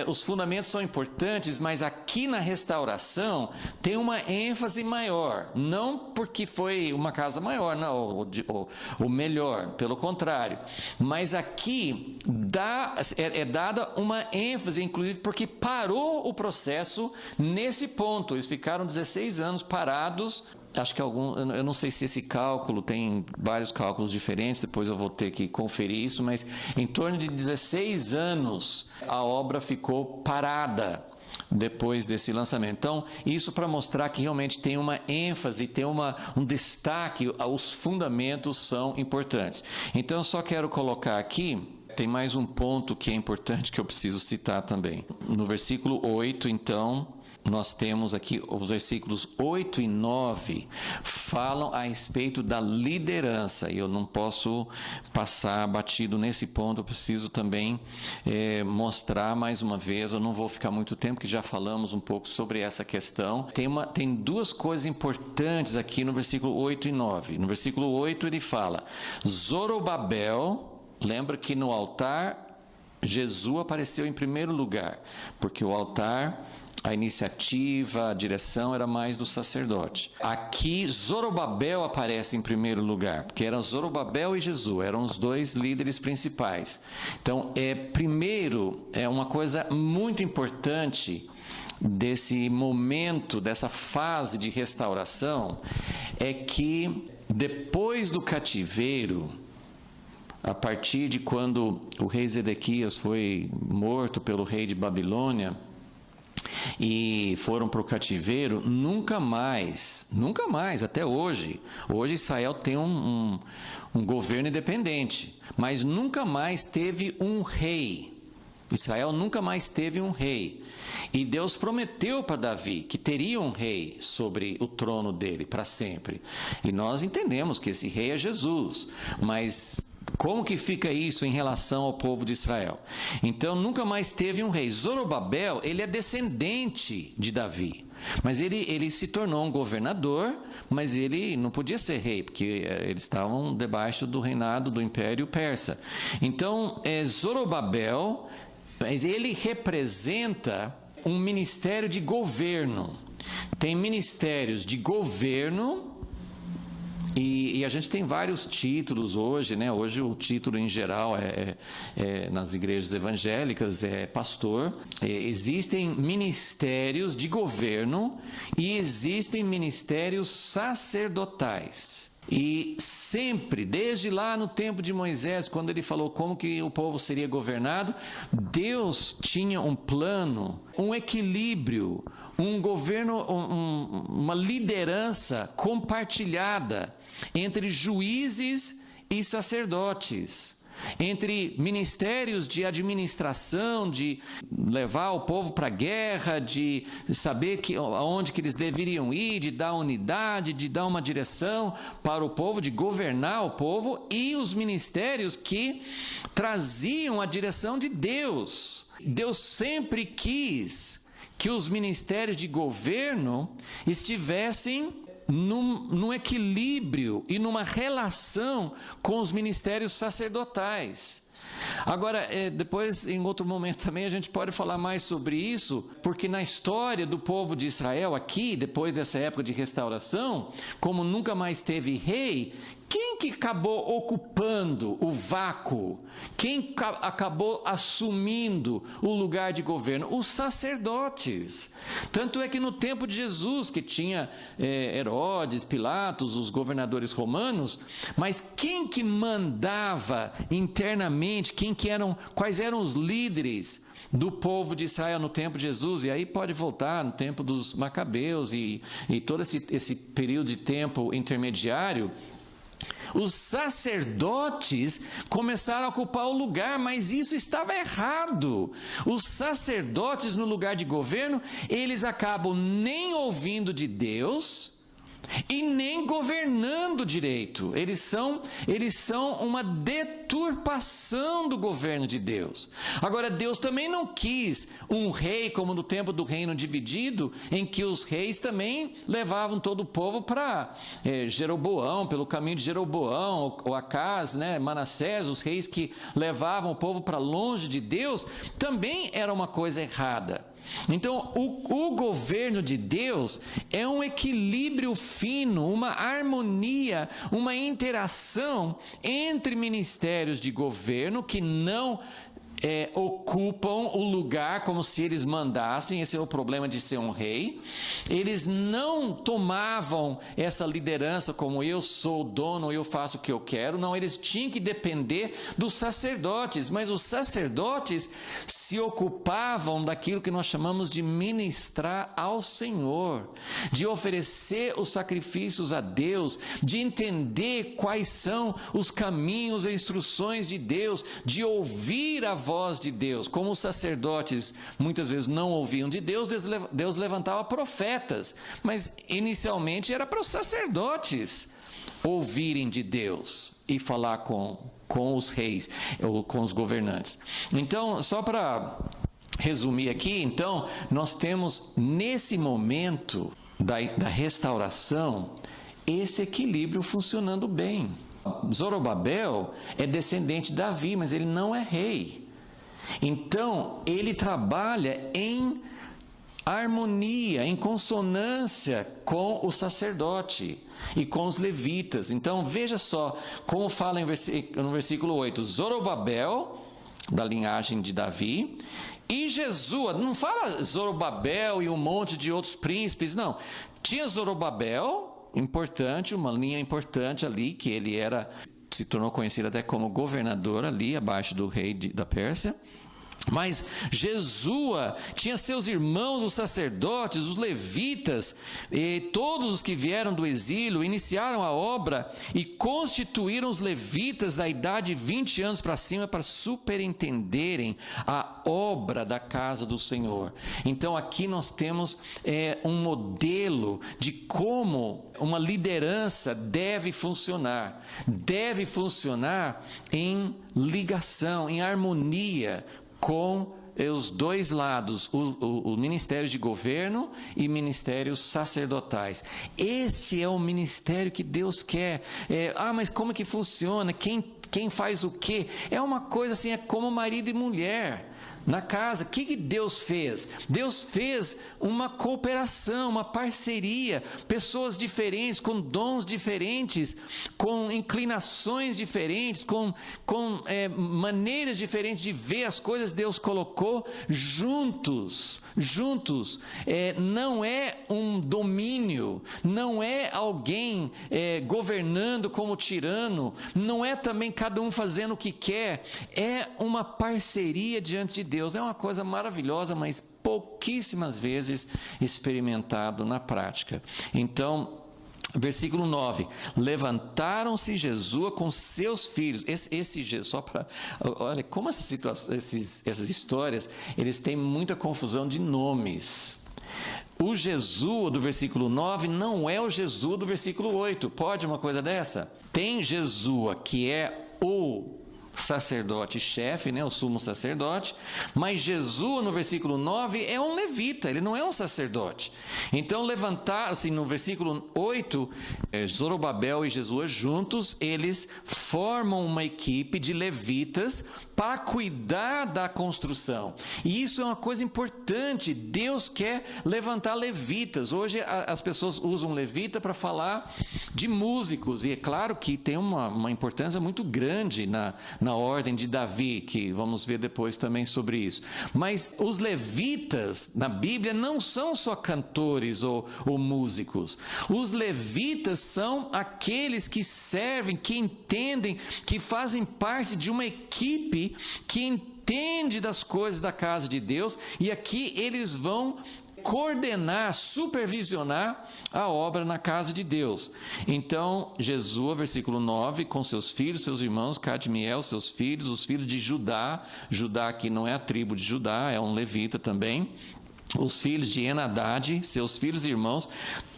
S1: os fundamentos são importantes, mas aqui na restauração tem uma ênfase maior, não porque foi uma casa maior, não, ou melhor, pelo contrário, mas aqui é dada uma ênfase, inclusive porque parou o processo nesse ponto. Eles ficaram 16 anos parados. Acho que eu não sei se esse cálculo, tem vários cálculos diferentes, depois eu vou ter que conferir isso, mas em torno de 16 anos a obra ficou parada depois desse lançamento. Então, isso para mostrar que realmente tem uma ênfase, tem um destaque, os fundamentos são importantes. Então, eu só quero colocar aqui, tem mais um ponto que é importante que eu preciso citar também. No versículo 8, então, nós temos aqui os versículos 8 e 9 falam a respeito da liderança, e eu não posso passar batido nesse ponto. Eu preciso também mostrar mais uma vez. Eu não vou ficar muito tempo, que já falamos um pouco sobre essa questão. Tem 2 coisas importantes aqui no versículo 8 e 9. No versículo 8 ele fala: Zorobabel. Lembra que no altar, Jesus apareceu em primeiro lugar, porque o altar, a iniciativa, a direção era mais do sacerdote. Aqui, Zorobabel aparece em primeiro lugar, porque eram Zorobabel e Jesus, eram os 2 líderes principais. Então, primeiro, uma coisa muito importante desse momento, dessa fase de restauração, é que depois do cativeiro, a partir de quando o rei Zedequias foi morto pelo rei de Babilônia e foram para o cativeiro, nunca mais, até hoje Israel tem um governo independente, mas nunca mais teve um rei. Israel nunca mais teve um rei. E Deus prometeu para Davi que teria um rei sobre o trono dele para sempre. E nós entendemos que esse rei é Jesus, mas como que fica isso em relação ao povo de Israel? Então, nunca mais teve um rei. Zorobabel, ele é descendente de Davi, mas ele se tornou um governador, mas ele não podia ser rei, porque eles estavam debaixo do reinado do Império Persa. Então, Zorobabel, mas ele representa um ministério de governo. Tem ministérios de governo E a gente tem vários títulos hoje, né? Hoje o título em geral nas igrejas evangélicas é pastor. Existem ministérios de governo e existem ministérios sacerdotais. E sempre, desde lá no tempo de Moisés, quando ele falou como que o povo seria governado, Deus tinha um plano, um equilíbrio, um governo, uma liderança compartilhada entre juízes e sacerdotes, entre ministérios de administração, de levar o povo para a guerra, de saber aonde que eles deveriam ir, de dar unidade, de dar uma direção para o povo, de governar o povo, e os ministérios que traziam a direção de Deus. Deus sempre quis que os ministérios de governo estivessem num equilíbrio e numa relação com os ministérios sacerdotais. Agora, depois, em outro momento também, a gente pode falar mais sobre isso, porque na história do povo de Israel aqui, depois dessa época de restauração, como nunca mais teve rei, quem que acabou ocupando o vácuo? Quem acabou assumindo o lugar de governo? Os sacerdotes. Tanto é que no tempo de Jesus, que tinha Herodes, Pilatos, os governadores romanos, mas quem que mandava internamente, quais eram os líderes do povo de Israel no tempo de Jesus? E aí pode voltar no tempo dos Macabeus e todo esse período de tempo intermediário. Os sacerdotes começaram a ocupar o lugar, mas isso estava errado. Os sacerdotes no lugar de governo, eles acabam nem ouvindo de Deus e nem governando direito. Eles são uma deturpação do governo de Deus. Agora, Deus também não quis um rei como no tempo do reino dividido, em que os reis também levavam todo o povo para Jeroboão, pelo caminho de Jeroboão, ou Acás, né, Manassés, os reis que levavam o povo para longe de Deus, também era uma coisa errada. Então, o governo de Deus é um equilíbrio fino, uma harmonia, uma interação entre ministérios de governo que não ocupam o lugar como se eles mandassem. Esse é o problema de ser um rei. Eles não tomavam essa liderança como eu sou o dono, eu faço o que eu quero. Não, eles tinham que depender dos sacerdotes, mas os sacerdotes se ocupavam daquilo que nós chamamos de ministrar ao Senhor, de oferecer os sacrifícios a Deus, de entender quais são os caminhos e instruções de Deus, de ouvir a voz de Deus. Como os sacerdotes muitas vezes não ouviam de Deus, Deus levantava profetas, mas inicialmente era para os sacerdotes ouvirem de Deus e falar com os reis, ou com os governantes. Então, só para resumir aqui, então, nós temos nesse momento da restauração esse equilíbrio funcionando bem. Zorobabel é descendente de Davi, mas ele não é rei. Então, ele trabalha em harmonia, em consonância com o sacerdote e com os levitas. Então, veja só como fala no versículo 8: Zorobabel, da linhagem de Davi, e Jesua. Não fala Zorobabel e um monte de outros príncipes, não. Tinha Zorobabel, importante, uma linha importante ali, que ele se tornou conhecido até como governador ali, abaixo do rei da Pérsia. Mas Jesua tinha seus irmãos, os sacerdotes, os levitas, e todos os que vieram do exílio iniciaram a obra e constituíram os levitas da idade de 20 anos para cima para superintenderem a obra da casa do Senhor. Então aqui nós temos um modelo de como uma liderança deve funcionar em ligação, em harmonia com os dois lados, o ministério de governo e ministérios sacerdotais. Este é o ministério que Deus quer. Mas como que funciona? Quem faz o quê? É uma coisa assim, é como marido e mulher. na casa. O que Deus fez? Deus fez uma cooperação, uma parceria, pessoas diferentes, com dons diferentes, com inclinações diferentes, com maneiras diferentes de ver as coisas. Deus colocou juntos. Não é um domínio, não é alguém governando como tirano, não é também cada um fazendo o que quer, é uma parceria diante de Deus. É uma coisa maravilhosa, mas pouquíssimas vezes experimentado na prática. Então, versículo 9, levantaram-se Jesua com seus filhos. Só para, olha como essas histórias, eles têm muita confusão de nomes. O Jesua do versículo 9 não é o Jesua do versículo 8. Pode uma coisa dessa? Tem Jesua, que é o sacerdote-chefe, o sumo sacerdote, mas Jesua no versículo 9 é um levita, ele não é um sacerdote. Então levantar-se no versículo 8, Zorobabel e Jesua juntos, eles formam uma equipe de levitas para cuidar da construção. E isso é uma coisa importante. Deus quer levantar levitas. Hoje as pessoas usam levita para falar de músicos, e é claro que tem uma importância muito grande na ordem de Davi, que vamos ver depois também sobre isso. Mas os levitas na Bíblia não são só cantores ou músicos. Os levitas são aqueles que servem, que entendem, que fazem parte de uma equipe que entende das coisas da casa de Deus, e aqui eles vão coordenar, supervisionar a obra na casa de Deus. Então, Jesua, versículo 9, com seus filhos, seus irmãos, Cadmiel, seus filhos, os filhos de Judá. Judá aqui não é a tribo de Judá, é um levita também. Os filhos de Enadad, seus filhos e irmãos,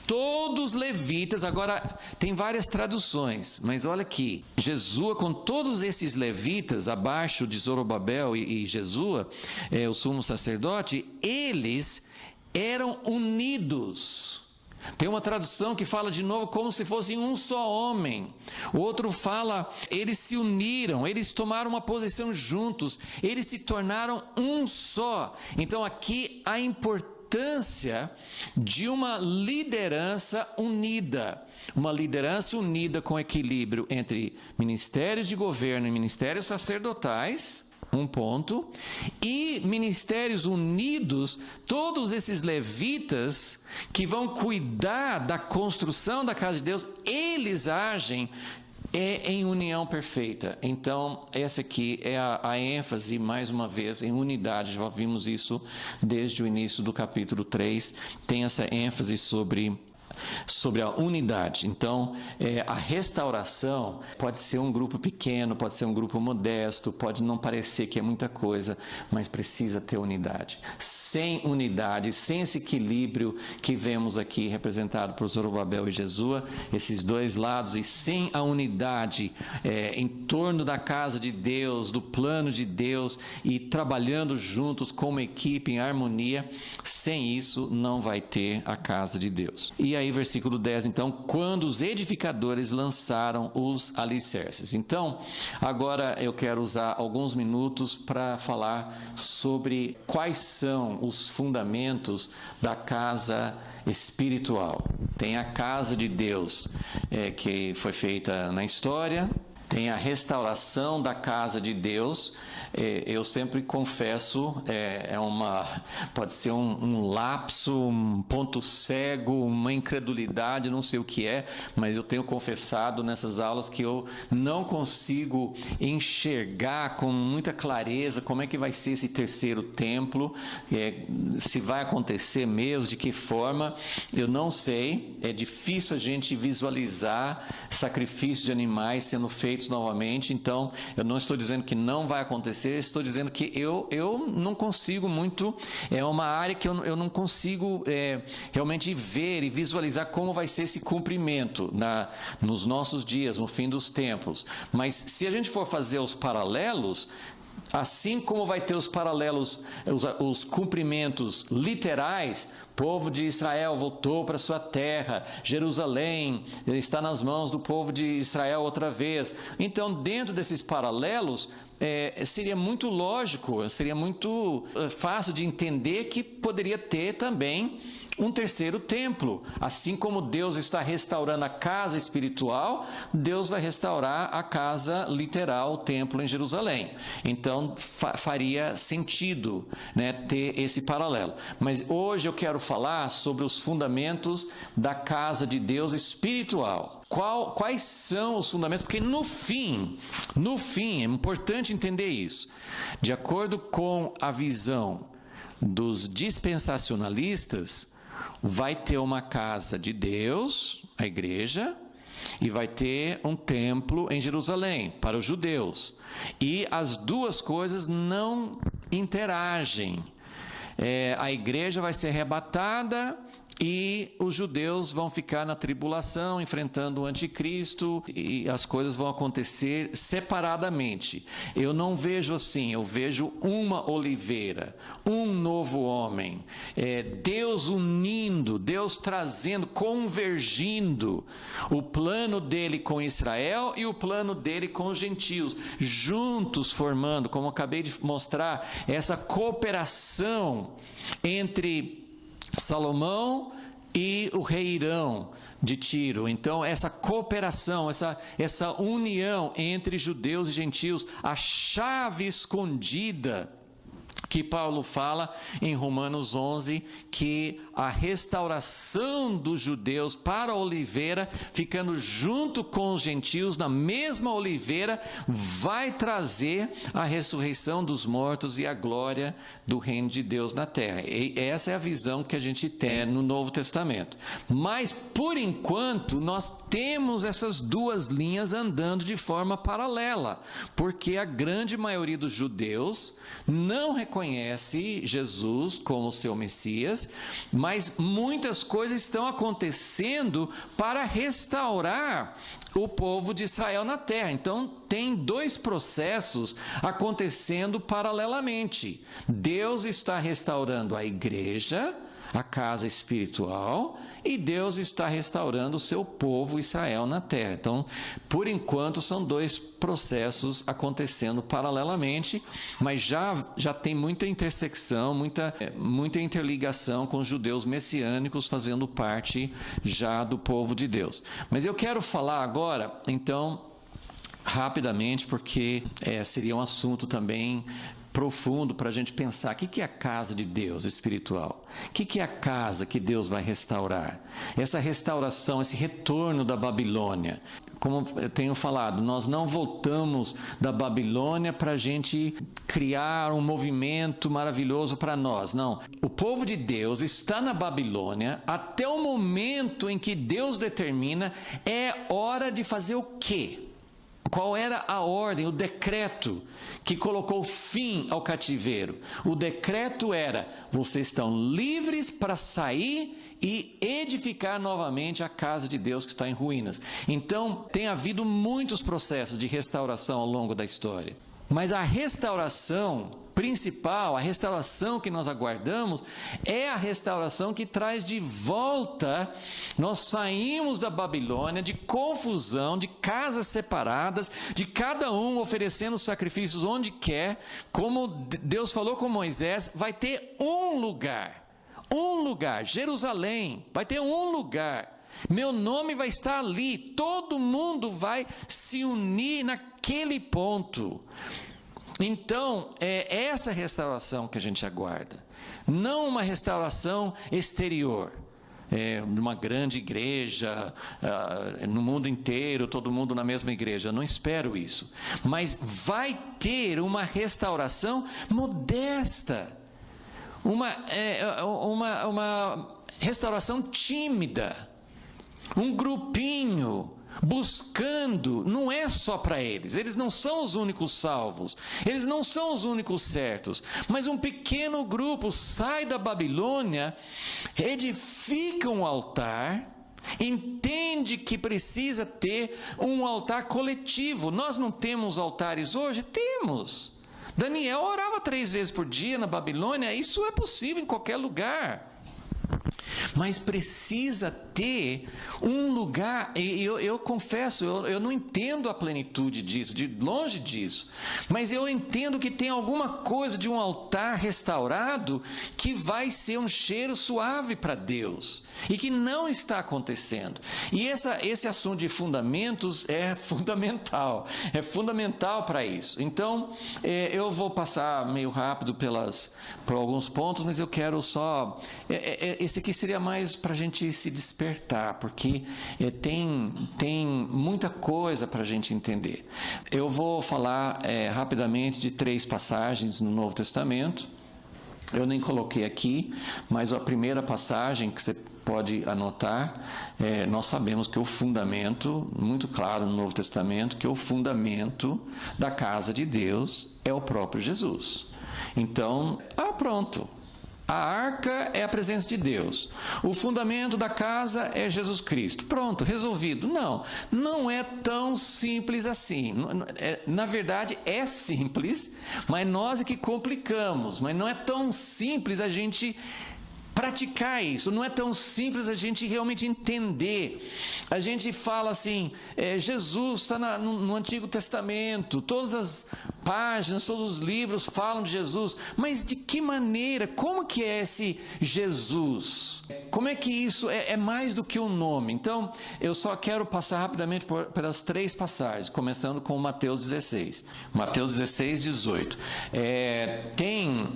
S1: todos levitas. Agora, tem várias traduções, mas olha aqui, Jesua com todos esses levitas, abaixo de Zorobabel e Jesua, o sumo sacerdote, eles eram unidos. Tem uma tradução que fala de novo como se fossem um só homem. O outro fala, eles se uniram, eles tomaram uma posição juntos, eles se tornaram um só. Então aqui a importância de uma liderança unida. Uma liderança unida com equilíbrio entre ministérios de governo e ministérios sacerdotais, um ponto, e ministérios unidos, todos esses levitas que vão cuidar da construção da casa de Deus, eles agem em união perfeita. Então, essa aqui é a ênfase, mais uma vez, em unidade. Já vimos isso desde o início do capítulo 3, tem essa ênfase sobre a unidade. Então, a restauração pode ser um grupo pequeno, pode ser um grupo modesto, pode não parecer que é muita coisa, mas precisa ter unidade. Sem unidade, sem esse equilíbrio que vemos aqui representado por Zorobabel e Jesua, esses dois lados, e sem a unidade em torno da casa de Deus, do plano de Deus, e trabalhando juntos como equipe, em harmonia, sem isso não vai ter a casa de Deus. E aí, versículo 10, então, quando os edificadores lançaram os alicerces. Então, agora eu quero usar alguns minutos para falar sobre quais são os fundamentos da casa espiritual. Tem a casa de Deus, que foi feita na história, tem a restauração da casa de Deus. Eu sempre confesso, pode ser um lapso, um ponto cego, uma incredulidade, não sei o que é, mas eu tenho confessado nessas aulas que eu não consigo enxergar com muita clareza como é que vai ser esse terceiro templo, se vai acontecer mesmo, de que forma, eu não sei. É difícil a gente visualizar sacrifício de animais sendo feitos novamente. Então, eu não estou dizendo que não vai acontecer, estou dizendo que eu não consigo muito, é uma área que eu não consigo realmente ver e visualizar como vai ser esse cumprimento nos nossos dias, no fim dos tempos. Mas se a gente for fazer os paralelos, assim como vai ter os paralelos, os cumprimentos literais, povo de Israel voltou para sua terra, Jerusalém está nas mãos do povo de Israel outra vez. Então, dentro desses paralelos, seria muito lógico, seria muito fácil de entender que poderia ter também um terceiro templo. Assim como Deus está restaurando a casa espiritual, Deus vai restaurar a casa literal, o templo em Jerusalém. Então faria sentido, né, ter esse paralelo. Mas hoje eu quero falar sobre os fundamentos da casa de Deus espiritual. Quais são os fundamentos? Porque no fim, é importante entender isso. De acordo com a visão dos dispensacionalistas, vai ter uma casa de Deus, a igreja, e vai ter um templo em Jerusalém, para os judeus. E as duas coisas não interagem. A igreja vai ser arrebatada e os judeus vão ficar na tribulação, enfrentando o anticristo, e as coisas vão acontecer separadamente. Eu não vejo assim, eu vejo uma oliveira, um novo homem, Deus unindo, Deus trazendo, convergindo o plano dele com Israel e o plano dele com os gentios, juntos formando, como eu acabei de mostrar, essa cooperação entre Salomão e o rei Irão de Tiro. Então, essa cooperação, essa união entre judeus e gentios, a chave escondida que Paulo fala em Romanos 11, que a restauração dos judeus para a oliveira, ficando junto com os gentios na mesma oliveira, vai trazer a ressurreição dos mortos e a glória do reino de Deus na terra. E essa é a visão que a gente tem no Novo Testamento. Mas, por enquanto, nós temos essas duas linhas andando de forma paralela, porque a grande maioria dos judeus não reconhece Jesus como seu Messias, mas muitas coisas estão acontecendo para restaurar o povo de Israel na terra. Então, tem dois processos acontecendo paralelamente. Deus está restaurando a igreja, a casa espiritual, e Deus está restaurando o seu povo Israel na terra. Então, por enquanto, são dois processos acontecendo paralelamente, mas já tem muita intersecção, muita interligação com os judeus messiânicos fazendo parte já do povo de Deus. Mas eu quero falar agora, então, rapidamente, porque seria um assunto também profundo para a gente pensar: o que é a casa de Deus espiritual? O que é a casa que Deus vai restaurar? Essa restauração, esse retorno da Babilônia. Como eu tenho falado, nós não voltamos da Babilônia para a gente criar um movimento maravilhoso para nós, não. O povo de Deus está na Babilônia até o momento em que Deus determina é hora de fazer o quê? Qual era a ordem, o decreto que colocou fim ao cativeiro? O decreto era: vocês estão livres para sair e edificar novamente a casa de Deus que está em ruínas. Então, tem havido muitos processos de restauração ao longo da história. Mas a restauração principal, a restauração que nós aguardamos, é a restauração que traz de volta. Nós saímos da Babilônia, de confusão, de casas separadas, de cada um oferecendo sacrifícios onde quer. Como Deus falou com Moisés, vai ter um lugar, Jerusalém, vai ter um lugar. Meu nome vai estar ali, todo mundo vai se unir naquele ponto. Então, é essa restauração que a gente aguarda, não uma restauração exterior, numa grande igreja, no mundo inteiro, todo mundo na mesma igreja. Eu não espero isso, mas vai ter uma restauração modesta, uma restauração tímida, um grupinho buscando. Não é só para eles não são os únicos salvos, eles não são os únicos certos, mas um pequeno grupo sai da Babilônia, edifica um altar, entende que precisa ter um altar coletivo. Nós não temos altares hoje? Temos. Daniel orava 3 vezes por dia na Babilônia. Isso é possível em qualquer lugar. mas precisa ter um lugar, e eu confesso, eu não entendo a plenitude disso, de longe disso, mas eu entendo que tem alguma coisa de um altar restaurado que vai ser um cheiro suave para Deus, e que não está acontecendo. E esse assunto de fundamentos é fundamental para isso. Então, eu vou passar meio rápido por alguns pontos, mas eu quero só... esse aqui seria mais para a gente se despertar, porque tem muita coisa para a gente entender. Eu vou falar rapidamente de 3 passagens no Novo Testamento. Eu nem coloquei aqui, mas a primeira passagem que você pode anotar, nós sabemos que o fundamento, muito claro no Novo Testamento, que o fundamento da casa de Deus é o próprio Jesus. Então, pronto. A arca é a presença de Deus. O fundamento da casa é Jesus Cristo. Pronto, resolvido. Não é tão simples assim. Na verdade, é simples, mas nós é que complicamos. Mas não é tão simples a gente praticar isso, não é tão simples a gente realmente entender. A gente fala assim, Jesus está no Antigo Testamento, todas as páginas, todos os livros falam de Jesus, mas de que maneira, como que é esse Jesus? Como é que isso é mais do que um nome? Então, eu só quero passar rapidamente pelas 3 passagens, começando com Mateus 16. Mateus 16, 18. Tem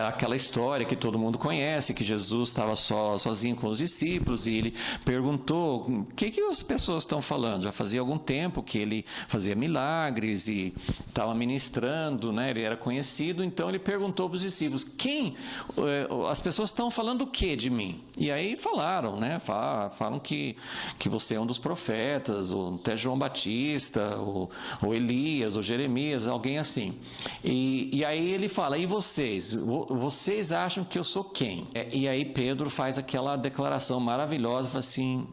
S1: aquela história que todo mundo conhece, que Jesus estava sozinho com os discípulos e ele perguntou o que as pessoas estão falando. Já fazia algum tempo que ele fazia milagres e estava ministrando, né? Ele era conhecido, então ele perguntou para os discípulos: as pessoas estão falando o que de mim? E aí falaram, né? Falam que você é um dos profetas, ou até João Batista, ou Elias, ou Jeremias, alguém assim. E aí ele fala: e vocês? Vocês acham que eu sou quem? E aí Pedro faz aquela declaração maravilhosa, fala assim: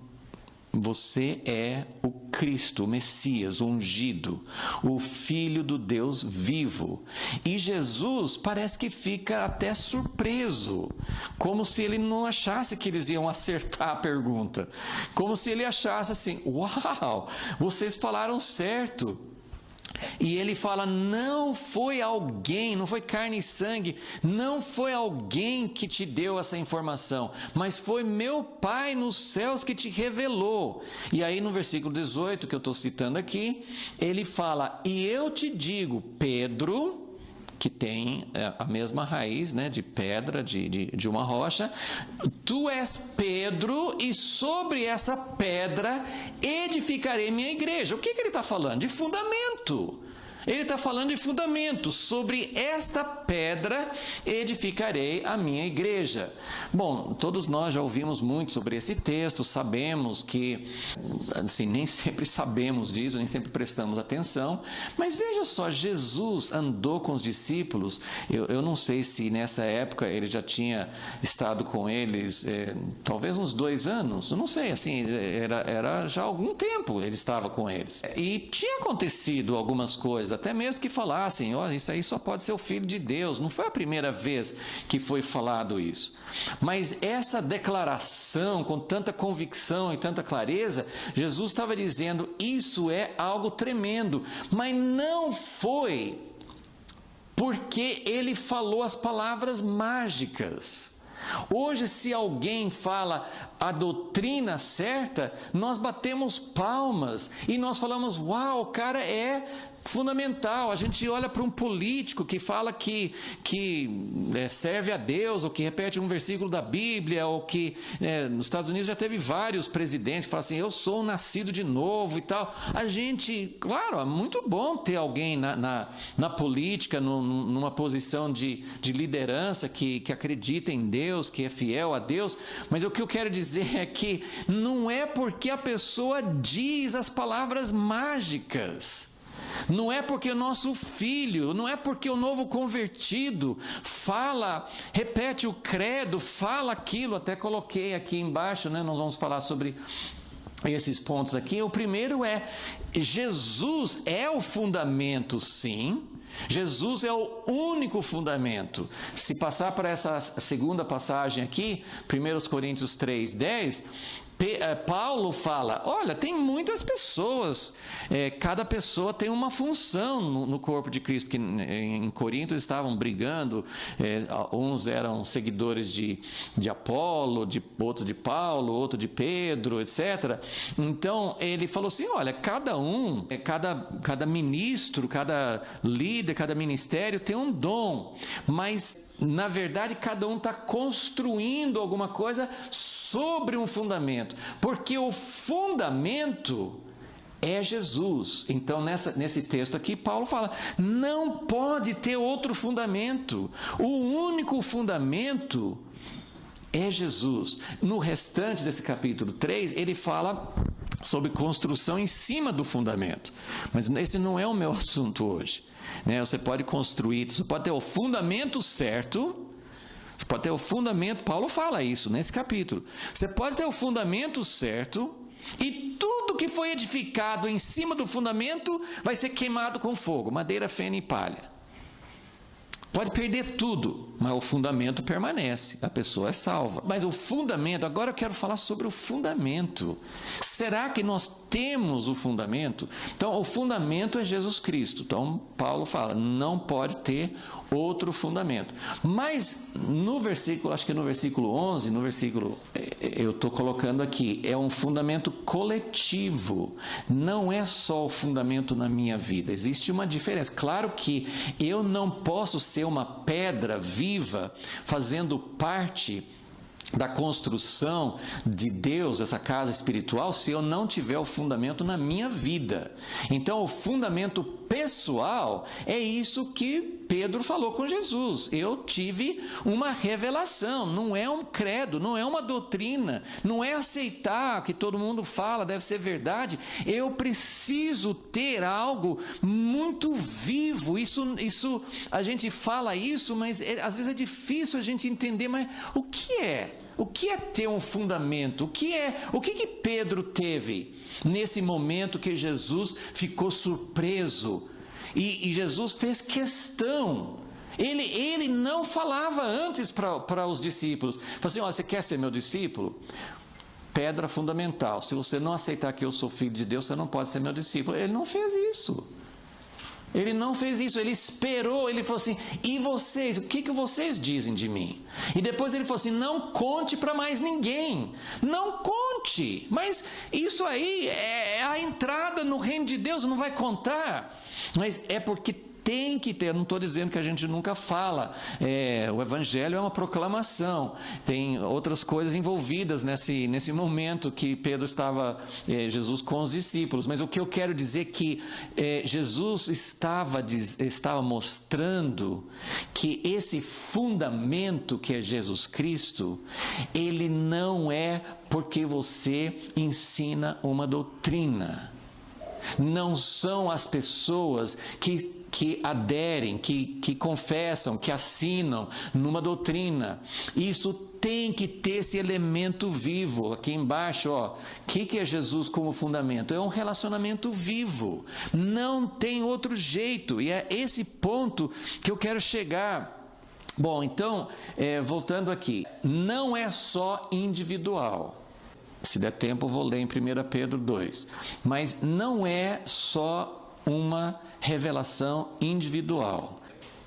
S1: você é o Cristo, o Messias, o ungido, o Filho do Deus vivo. E Jesus parece que fica até surpreso, como se ele não achasse que eles iam acertar a pergunta, como se ele achasse assim: uau, vocês falaram certo. E ele fala: não foi alguém, não foi carne e sangue, não foi alguém que te deu essa informação, mas foi meu Pai nos céus que te revelou. E aí no versículo 18, que eu estou citando aqui, ele fala: e eu te digo, Pedro, que tem a mesma raiz, né, de pedra, de uma rocha, tu és Pedro, e sobre essa pedra edificarei minha igreja. O que ele está falando? De fundamento. Ele está falando de fundamento. Sobre esta pedra edificarei a minha igreja. Bom, todos nós já ouvimos muito sobre esse texto, sabemos que, assim, nem sempre sabemos disso, nem sempre prestamos atenção, mas veja só, Jesus andou com os discípulos. Eu não sei se nessa época ele já tinha estado com eles, talvez uns 2 anos, eu não sei, assim, era já algum tempo ele estava com eles. E tinha acontecido algumas coisas, até mesmo que falassem: olha, isso aí só pode ser o Filho de Deus. Não foi a primeira vez que foi falado isso. Mas essa declaração, com tanta convicção e tanta clareza, Jesus estava dizendo: isso é algo tremendo. Mas não foi porque ele falou as palavras mágicas. Hoje, se alguém fala a doutrina certa, nós batemos palmas e nós falamos: uau, o cara é fundamental. A gente olha para um político que fala que serve a Deus, ou que repete um versículo da Bíblia, ou que nos Estados Unidos já teve vários presidentes que falam assim: eu sou nascido de novo e tal. A gente, claro, é muito bom ter alguém na política, numa posição de liderança que acredita em Deus, que é fiel a Deus, mas o que eu quero dizer é que não é porque a pessoa diz as palavras mágicas, não é porque o nosso filho, não é porque o novo convertido fala, repete o credo, fala aquilo. Até coloquei aqui embaixo, né? Nós vamos falar sobre esses pontos aqui. O primeiro é: Jesus é o fundamento, sim, Jesus é o único fundamento. Se passar para essa segunda passagem aqui, 1 Coríntios 3:10, Paulo fala, olha, tem muitas pessoas, cada pessoa tem uma função no corpo de Cristo, porque em Corinto estavam brigando, uns eram seguidores de Apolo, outro de Paulo, outro de Pedro, etc. Então, ele falou assim, olha, cada ministro, cada líder, cada ministério tem um dom, mas na verdade cada um está construindo alguma coisa sobre um fundamento, porque o fundamento é Jesus. Então nesse texto aqui Paulo fala, não pode ter outro fundamento, o único fundamento é Jesus. No restante desse capítulo 3 ele fala sobre construção em cima do fundamento, mas esse não é o meu assunto hoje. Você pode construir, você pode ter o fundamento certo, você pode ter o fundamento, Paulo fala isso nesse capítulo, você pode ter o fundamento certo e tudo que foi edificado em cima do fundamento vai ser queimado com fogo, madeira, feno e palha. Pode perder tudo, mas o fundamento permanece, a pessoa é salva. Mas o fundamento, agora eu quero falar sobre o fundamento. Será que nós temos o fundamento? Então, o fundamento é Jesus Cristo. Então, Paulo fala, não pode ter outro fundamento. Mas, no versículo, acho que no versículo 11, eu estou colocando aqui, é um fundamento coletivo. Não é só o fundamento na minha vida. Existe uma diferença. Claro que eu não posso ser uma pedra viva fazendo parte da construção de Deus, essa casa espiritual, se eu não tiver o fundamento na minha vida. Então, o fundamento pessoal é isso que Pedro falou com Jesus. Eu tive uma revelação, não é um credo, não é uma doutrina, não é aceitar que todo mundo fala, deve ser verdade. Eu preciso ter algo muito vivo. Isso a gente fala isso, mas às vezes é difícil a gente entender, mas o que é? O que é ter um fundamento? O que Pedro teve nesse momento que Jesus ficou surpreso? E Jesus fez questão. Ele não falava antes para os discípulos. Falou assim, você quer ser meu discípulo? Pedra fundamental. Se você não aceitar que eu sou filho de Deus, você não pode ser meu discípulo. Ele não fez isso. Ele não fez isso, ele esperou, ele falou assim, e vocês, o que vocês dizem de mim? E depois ele falou assim, não conte para mais ninguém, não conte, mas isso aí é a entrada no reino de Deus, não vai contar, mas é porque tem que ter, não estou dizendo que a gente nunca fala, o evangelho é uma proclamação, tem outras coisas envolvidas nesse momento que Jesus com os discípulos, mas o que eu quero dizer é que Jesus estava mostrando que esse fundamento que é Jesus Cristo, ele não é porque você ensina uma doutrina, não são as pessoas que aderem, que confessam, que assinam numa doutrina. Isso tem que ter esse elemento vivo. Aqui embaixo, o que é Jesus como fundamento? É um relacionamento vivo. Não tem outro jeito. E é esse ponto que eu quero chegar. Bom, então, voltando aqui. Não é só individual. Se der tempo, eu vou ler em 1 Pedro 2. Mas não é só uma revelação individual.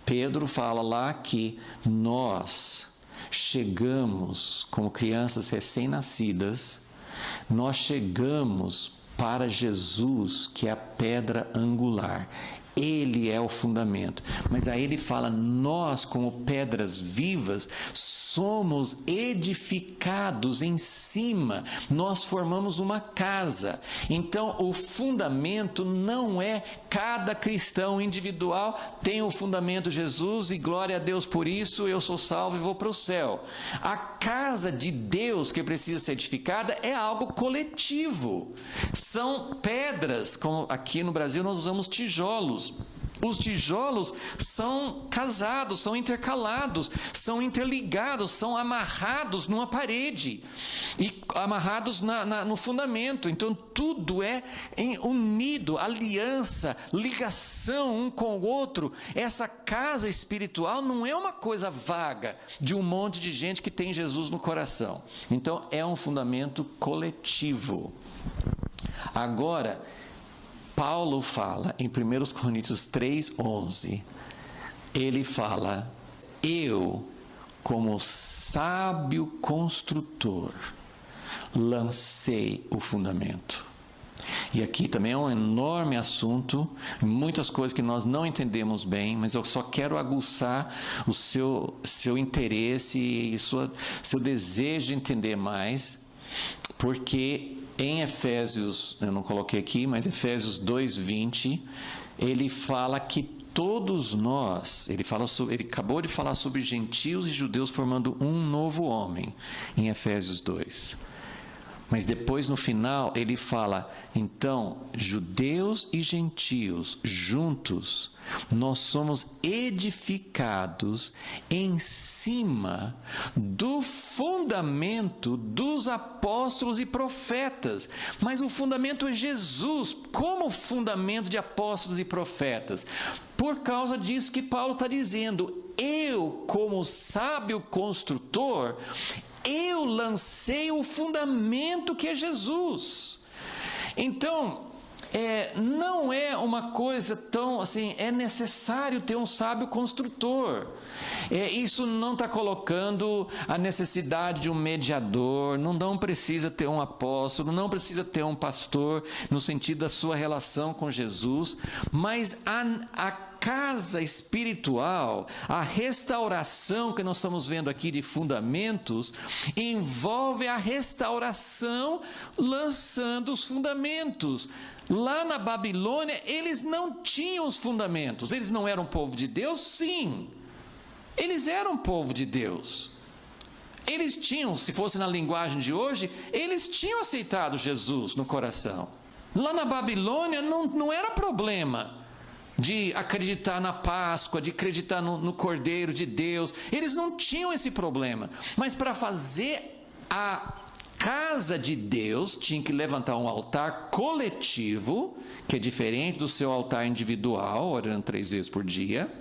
S1: Pedro fala lá que nós chegamos como crianças recém-nascidas, nós chegamos para Jesus, que é a pedra angular. Ele é o fundamento. Mas aí ele fala, nós como pedras vivas, somos edificados em cima, nós formamos uma casa. Então o fundamento não é cada cristão individual tem o fundamento Jesus e glória a Deus por isso, eu sou salvo e vou para o céu. A casa de Deus que precisa ser edificada é algo coletivo, são pedras, como aqui no Brasil nós usamos tijolos. Os tijolos são casados, são intercalados, são interligados, são amarrados numa parede e amarrados no fundamento. Então tudo é unido, aliança, ligação um com o outro. Essa casa espiritual não é uma coisa vaga de um monte de gente que tem Jesus no coração. Então é um fundamento coletivo. Agora, Paulo fala em 1 Coríntios 3:11, ele fala: eu, como sábio construtor, lancei o fundamento. E aqui também é um enorme assunto, muitas coisas que nós não entendemos bem, mas eu só quero aguçar o seu interesse e seu desejo de entender mais, porque em Efésios, eu não coloquei aqui, mas Efésios 2:20, ele fala que todos nós, ele acabou de falar sobre gentios e judeus formando um novo homem, em Efésios 2. Mas depois, no final, ele fala, então, judeus e gentios juntos, nós somos edificados em cima do fundamento dos apóstolos e profetas. Mas o fundamento é Jesus. Como fundamento de apóstolos e profetas? Por causa disso que Paulo está dizendo, eu, como sábio construtor, eu lancei o fundamento que é Jesus. Então, não é uma coisa tão assim, é necessário ter um sábio construtor. Isso não está colocando a necessidade de um mediador, não precisa ter um apóstolo, não precisa ter um pastor, no sentido da sua relação com Jesus, mas a casa espiritual, a restauração que nós estamos vendo aqui de fundamentos, envolve a restauração lançando os fundamentos. Lá na Babilônia, eles não tinham os fundamentos. Eles não eram povo de Deus? Sim. Eles eram povo de Deus. Eles tinham, se fosse na linguagem de hoje, eles tinham aceitado Jesus no coração. Lá na Babilônia não era problema de acreditar na Páscoa, de acreditar no Cordeiro de Deus. Eles não tinham esse problema. Mas para fazer a casa de Deus, tinha que levantar um altar coletivo, que é diferente do seu altar individual, orando 3 vezes por dia,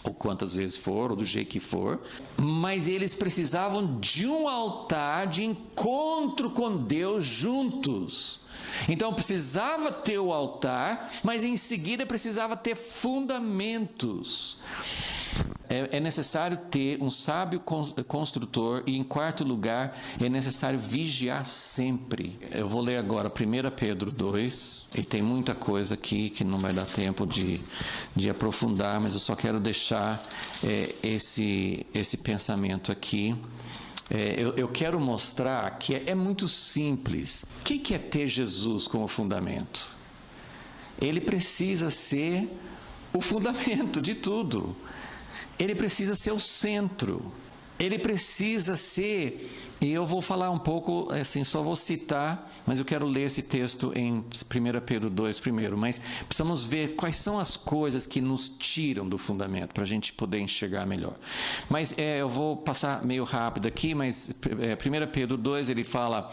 S1: ou quantas vezes for, ou do jeito que for. Mas eles precisavam de um altar de encontro com Deus juntos. Então precisava ter o altar, mas em seguida precisava ter fundamentos. É necessário ter um sábio construtor e, em quarto lugar, é necessário vigiar sempre. Eu vou ler agora 1 Pedro 2, e tem muita coisa aqui que não vai dar tempo de aprofundar, mas eu só quero deixar esse pensamento aqui. Eu quero mostrar que é muito simples. O que é ter Jesus como fundamento? Ele precisa ser o fundamento de tudo. Ele precisa ser o centro. Ele precisa ser, e eu vou falar um pouco, assim, só vou citar, mas eu quero ler esse texto em 1 Pedro 2 primeiro, mas precisamos ver quais são as coisas que nos tiram do fundamento, para a gente poder enxergar melhor. Mas eu vou passar meio rápido aqui, mas 1 Pedro 2, ele fala,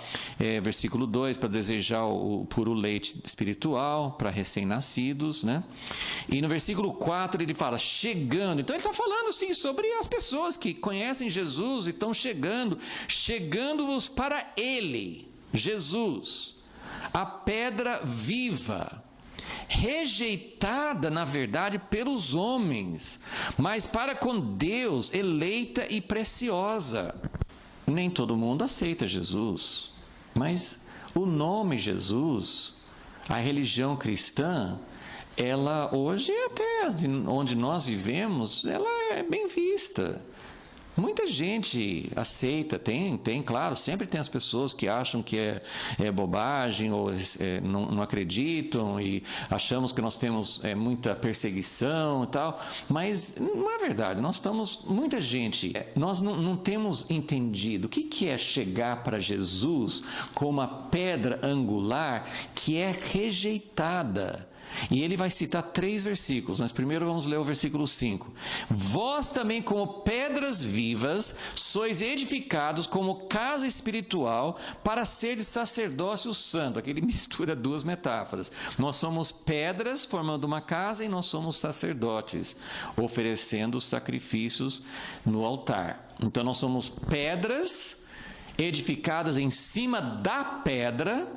S1: versículo 2, para desejar o puro leite espiritual, para recém-nascidos, né? E no versículo 4 ele fala, chegando. Então ele está falando, sim, sobre as pessoas que conhecem Jesus e estão chegando-vos para Ele, Jesus, a pedra viva, rejeitada, na verdade, pelos homens, mas para com Deus, eleita e preciosa. Nem todo mundo aceita Jesus, mas o nome Jesus, a religião cristã, ela hoje, até onde nós vivemos, ela é bem vista. Muita gente aceita, claro, sempre tem as pessoas que acham que é bobagem ou não acreditam e achamos que nós temos muita perseguição e tal, mas não é verdade, muita gente, nós não temos entendido o que é chegar para Jesus como a pedra angular que é rejeitada. E ele vai citar 3 versículos, mas primeiro vamos ler o versículo 5. Vós também, como pedras vivas, sois edificados como casa espiritual para seres sacerdócio santo. Aqui ele mistura 2 metáforas. Nós somos pedras formando uma casa e nós somos sacerdotes, oferecendo sacrifícios no altar. Então nós somos pedras edificadas em cima da pedra,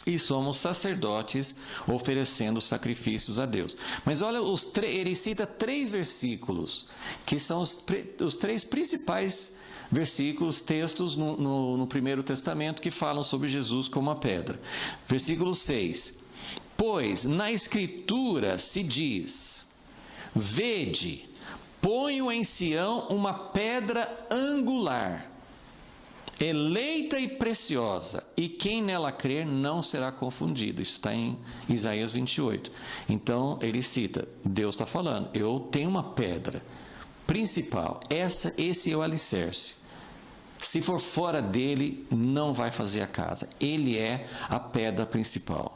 S1: e somos sacerdotes oferecendo sacrifícios a Deus. Mas olha, ele cita 3 versículos, que são os 3 principais versículos, textos no Primeiro Testamento, que falam sobre Jesus como a pedra. Versículo 6. Pois na Escritura se diz: vede, ponho em Sião uma pedra angular, eleita e preciosa, e quem nela crer não será confundido. Isso está em Isaías 28. Então ele cita, Deus está falando, eu tenho uma pedra principal, esse é o alicerce. Se for fora dele, não vai fazer a casa. Ele é a pedra principal.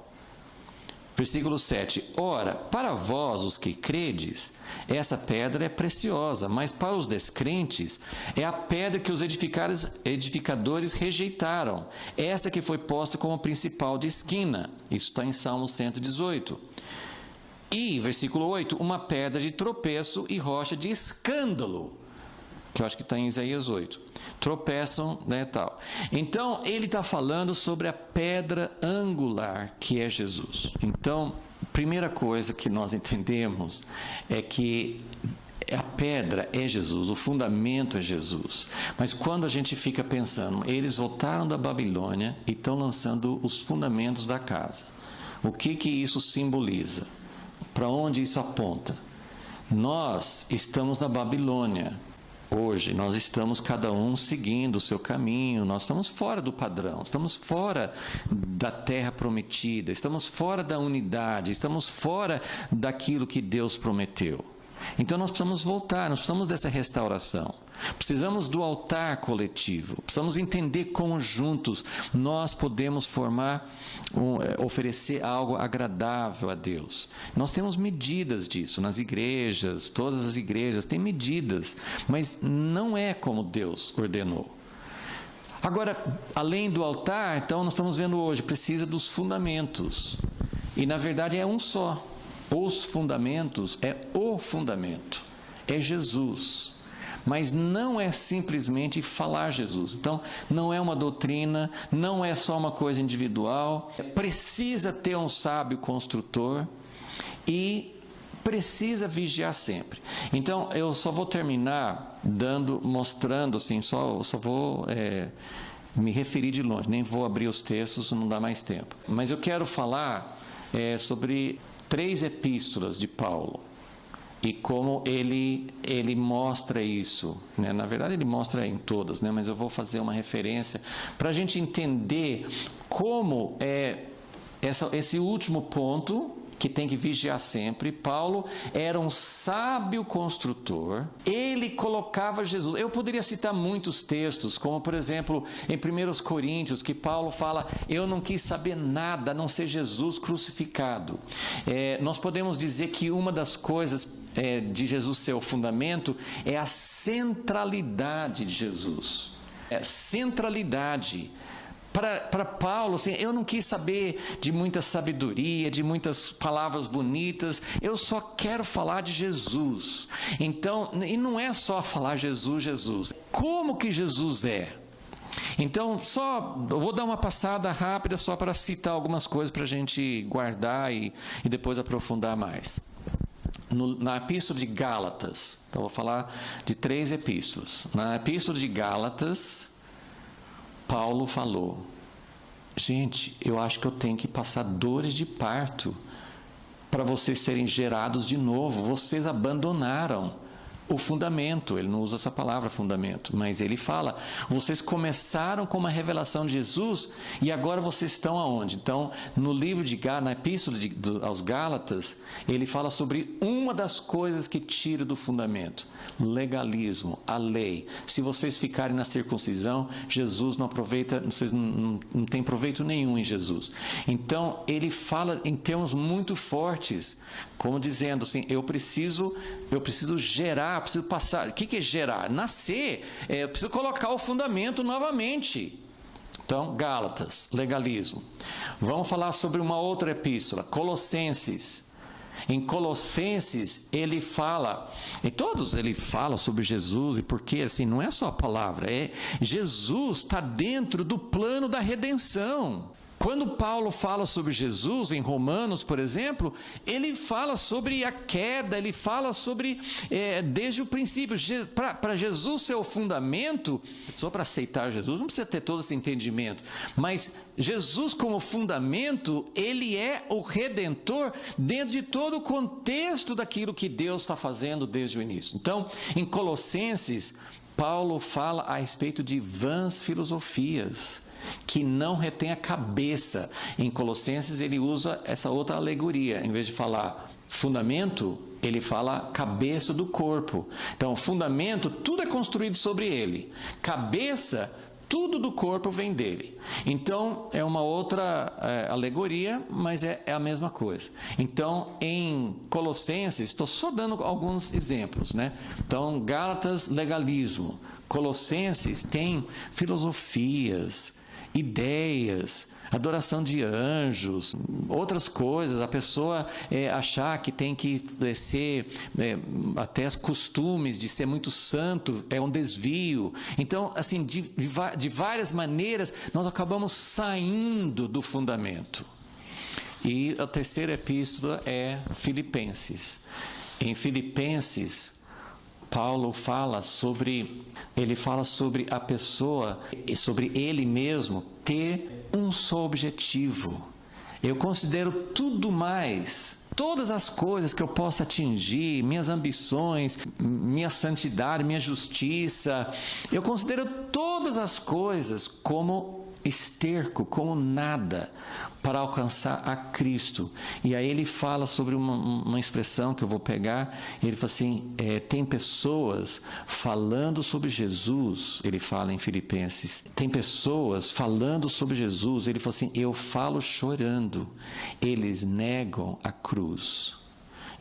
S1: Versículo 7. Ora, para vós, os que credes, essa pedra é preciosa, mas para os descrentes é a pedra que os edificadores rejeitaram, essa que foi posta como principal de esquina. Isso está em Salmo 118. E, versículo 8, uma pedra de tropeço e rocha de escândalo, que eu acho que está em Isaías 8. Tropeçam, né, tal. Então, ele está falando sobre a pedra angular, que é Jesus. Então, primeira coisa que nós entendemos é que a pedra é Jesus, o fundamento é Jesus. Mas quando a gente fica pensando, eles voltaram da Babilônia e estão lançando os fundamentos da casa. O que isso simboliza? Para onde isso aponta? Nós estamos na Babilônia. Hoje, nós estamos cada um seguindo o seu caminho, nós estamos fora do padrão, estamos fora da terra prometida, estamos fora da unidade, estamos fora daquilo que Deus prometeu. Então nós precisamos voltar, nós precisamos dessa restauração, precisamos do altar coletivo, precisamos entender como juntos nós podemos oferecer algo agradável a Deus. Nós temos medidas disso nas igrejas, todas as igrejas têm medidas, mas não é como Deus ordenou. Agora, além do altar, então nós estamos vendo hoje, precisa dos fundamentos, e na verdade é um só. Os fundamentos é o fundamento, é Jesus, mas não é simplesmente falar Jesus. Então, não é uma doutrina, não é só uma coisa individual, precisa ter um sábio construtor e precisa vigiar sempre. Então, eu só vou terminar mostrando assim, só vou me referir de longe, nem vou abrir os textos, não dá mais tempo. Mas eu quero falar sobre 3 epístolas de Paulo e como ele mostra isso, né? Na verdade ele mostra em todas, né? Mas eu vou fazer uma referência para a gente entender como esse último ponto, que tem que vigiar sempre. Paulo era um sábio construtor, ele colocava Jesus. Eu poderia citar muitos textos, como por exemplo em 1 Coríntios, que Paulo fala, eu não quis saber nada a não ser Jesus crucificado. Nós podemos dizer que uma das coisas de Jesus ser o fundamento é a centralidade de Jesus. Centralidade. Para Paulo, assim, eu não quis saber de muita sabedoria, de muitas palavras bonitas, eu só quero falar de Jesus. Então, e não é só falar Jesus, Jesus. Como que Jesus é? Então, eu vou dar uma passada rápida só para citar algumas coisas para a gente guardar e depois aprofundar mais. Na Epístola de Gálatas, então vou falar de 3 epístolas. Na Epístola de Gálatas, Paulo falou, gente, eu acho que eu tenho que passar dores de parto para vocês serem gerados de novo. Vocês abandonaram o fundamento. Ele não usa essa palavra fundamento, mas ele fala, vocês começaram com uma revelação de Jesus e agora vocês estão aonde? Então, no livro de Gálatas, na epístola aos Gálatas, ele fala sobre uma das coisas que tira do fundamento: legalismo, a lei. Se vocês ficarem na circuncisão, Jesus não aproveita, vocês não tem proveito nenhum em Jesus. Então, ele fala em termos muito fortes, como dizendo assim, eu preciso gerar, preciso passar. O que é gerar? Nascer. Eu preciso colocar o fundamento novamente. Então, Gálatas, legalismo. Vamos falar sobre uma outra epístola, Colossenses. Em Colossenses, ele fala, em todos ele fala sobre Jesus, e porque assim, não é só a palavra, Jesus está dentro do plano da redenção. Quando Paulo fala sobre Jesus, em Romanos, por exemplo, ele fala sobre a queda, ele fala sobre, desde o princípio, para Jesus ser o fundamento, só para aceitar Jesus, não precisa ter todo esse entendimento, mas Jesus como fundamento, ele é o Redentor dentro de todo o contexto daquilo que Deus está fazendo desde o início. Então, em Colossenses, Paulo fala a respeito de vãs filosofias, que não retém a cabeça. Em Colossenses ele usa essa outra alegoria, em vez de falar fundamento, ele fala cabeça do corpo. Então, fundamento, tudo é construído sobre ele. Cabeça, tudo do corpo vem dele. Então, é uma outra alegoria, mas é a mesma coisa. Então, em Colossenses, estou só dando alguns exemplos, né? Então, Gálatas, legalismo. Colossenses tem filosofias, ideias, adoração de anjos, outras coisas, a pessoa achar que tem que ser, até os costumes de ser muito santo, é um desvio. Então, assim, de várias maneiras, nós acabamos saindo do fundamento. E a terceira epístola é Filipenses. Em Filipenses, Paulo fala sobre a pessoa, sobre ele mesmo, ter um só objetivo. Eu considero tudo mais, todas as coisas que eu possa atingir, minhas ambições, minha santidade, minha justiça, eu considero todas as coisas como esterco, como nada, para alcançar a Cristo. E aí ele fala sobre uma expressão que eu vou pegar, ele fala assim, tem pessoas falando sobre Jesus, ele fala em Filipenses, tem pessoas falando sobre Jesus, ele fala assim, eu falo chorando, eles negam a cruz.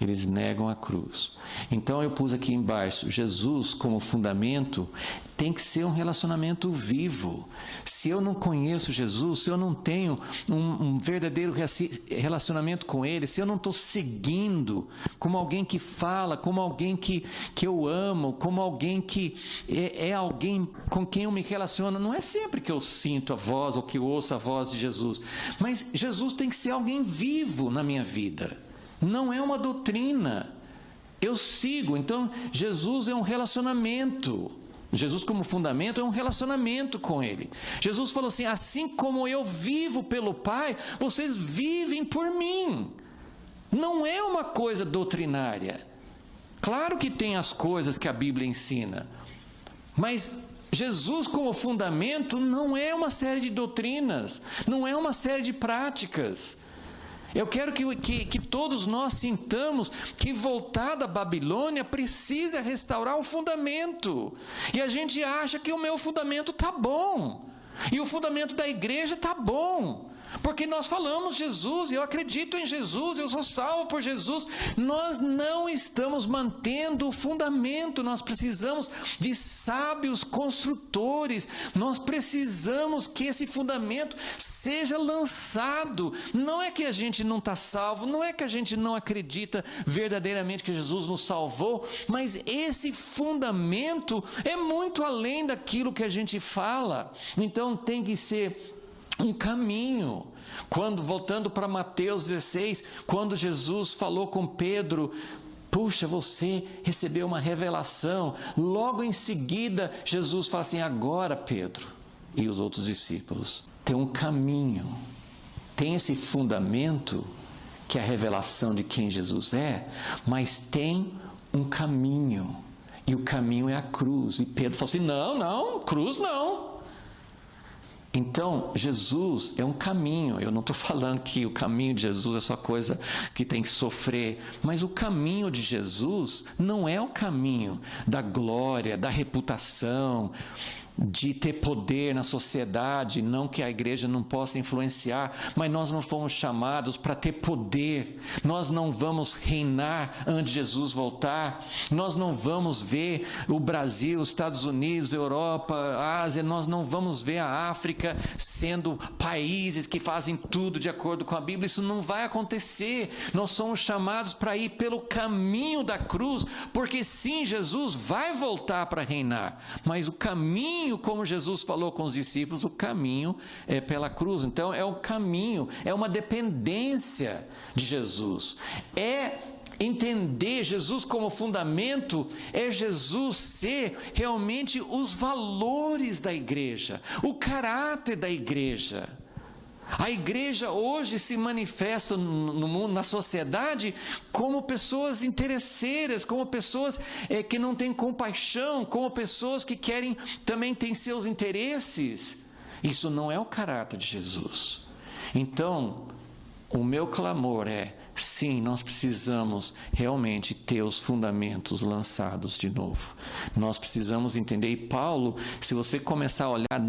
S1: Eles negam a cruz. Então eu pus aqui embaixo, Jesus como fundamento tem que ser um relacionamento vivo. Se eu não conheço Jesus, se eu não tenho um verdadeiro relacionamento com Ele, se eu não estou seguindo como alguém que fala, como alguém que eu amo, como alguém que é alguém com quem eu me relaciono, não é sempre que eu sinto a voz ou que eu ouço a voz de Jesus, mas Jesus tem que ser alguém vivo na minha vida. Não é uma doutrina. Eu sigo. Então, Jesus é um relacionamento. Jesus como fundamento é um relacionamento com Ele. Jesus falou assim, assim como eu vivo pelo Pai, vocês vivem por mim. Não é uma coisa doutrinária. Claro que tem as coisas que a Bíblia ensina, mas Jesus como fundamento não é uma série de doutrinas, não é uma série de práticas. Eu quero que todos nós sintamos que voltar da Babilônia precisa restaurar o fundamento. E a gente acha que o meu fundamento está bom. E o fundamento da igreja está bom. Porque nós falamos Jesus, eu acredito em Jesus, eu sou salvo por Jesus. Nós não estamos mantendo o fundamento, nós precisamos de sábios construtores, nós precisamos que esse fundamento seja lançado. Não é que a gente não está salvo, não é que a gente não acredita verdadeiramente que Jesus nos salvou, mas esse fundamento é muito além daquilo que a gente fala. Então tem que ser um caminho. Voltando para Mateus 16, quando Jesus falou com Pedro, puxa, você recebeu uma revelação, logo em seguida Jesus fala assim, agora Pedro e os outros discípulos, tem um caminho, tem esse fundamento que é a revelação de quem Jesus é, mas tem um caminho. E o caminho é a cruz. E Pedro falou assim, não, cruz não. Então, Jesus é um caminho. Eu não estou falando que o caminho de Jesus é só coisa que tem que sofrer. Mas o caminho de Jesus não é o caminho da glória, da reputação, de ter poder na sociedade, não que a igreja não possa influenciar, mas nós não fomos chamados para ter poder, nós não vamos reinar antes de Jesus voltar, nós não vamos ver o Brasil, os Estados Unidos, a Europa, a Ásia, nós não vamos ver a África sendo países que fazem tudo de acordo com a Bíblia, isso não vai acontecer, nós somos chamados para ir pelo caminho da cruz, porque sim, Jesus vai voltar para reinar, mas o caminho, como Jesus falou com os discípulos, o caminho é pela cruz. Então é o caminho, é uma dependência de Jesus. É entender Jesus como fundamento, é Jesus ser realmente os valores da igreja, o caráter da igreja. A igreja hoje se manifesta no mundo, na sociedade, como pessoas interesseiras, como pessoas que não têm compaixão, como pessoas que querem, também têm seus interesses. Isso não é o caráter de Jesus. Então, o meu clamor é, sim, nós precisamos realmente ter os fundamentos lançados de novo. Nós precisamos entender, e Paulo, se você começar a olhar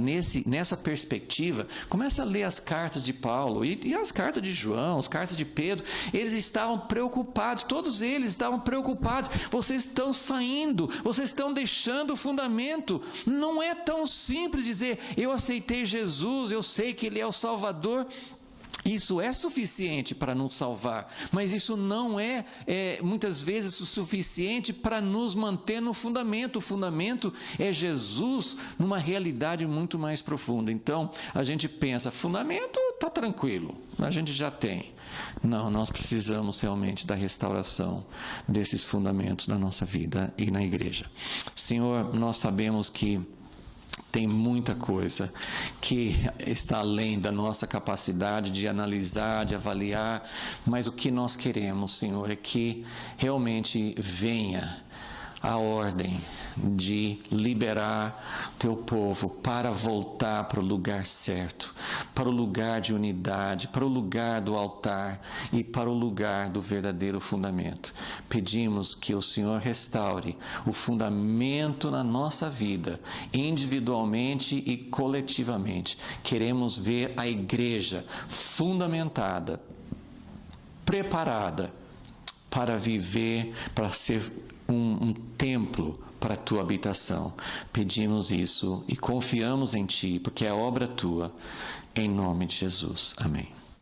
S1: nessa perspectiva, começa a ler as cartas de Paulo, e as cartas de João, as cartas de Pedro, eles estavam preocupados, todos eles estavam preocupados, vocês estão saindo, vocês estão deixando o fundamento, não é tão simples dizer, eu aceitei Jesus, eu sei que Ele é o Salvador. Isso é suficiente para nos salvar, mas isso não é muitas vezes o suficiente para nos manter no fundamento. O fundamento é Jesus numa realidade muito mais profunda. Então, a gente pensa, fundamento está tranquilo, a gente já tem. Não, nós precisamos realmente da restauração desses fundamentos na nossa vida e na igreja. Senhor, nós sabemos que tem muita coisa que está além da nossa capacidade de analisar, de avaliar, mas o que nós queremos, Senhor, é que realmente venha a ordem de liberar teu povo para voltar para o lugar certo, para o lugar de unidade, para o lugar do altar e para o lugar do verdadeiro fundamento. Pedimos que o Senhor restaure o fundamento na nossa vida, individualmente e coletivamente. Queremos ver a igreja fundamentada, preparada para viver, para ser um templo para a tua habitação. Pedimos isso e confiamos em ti, porque é obra tua, em nome de Jesus. Amém.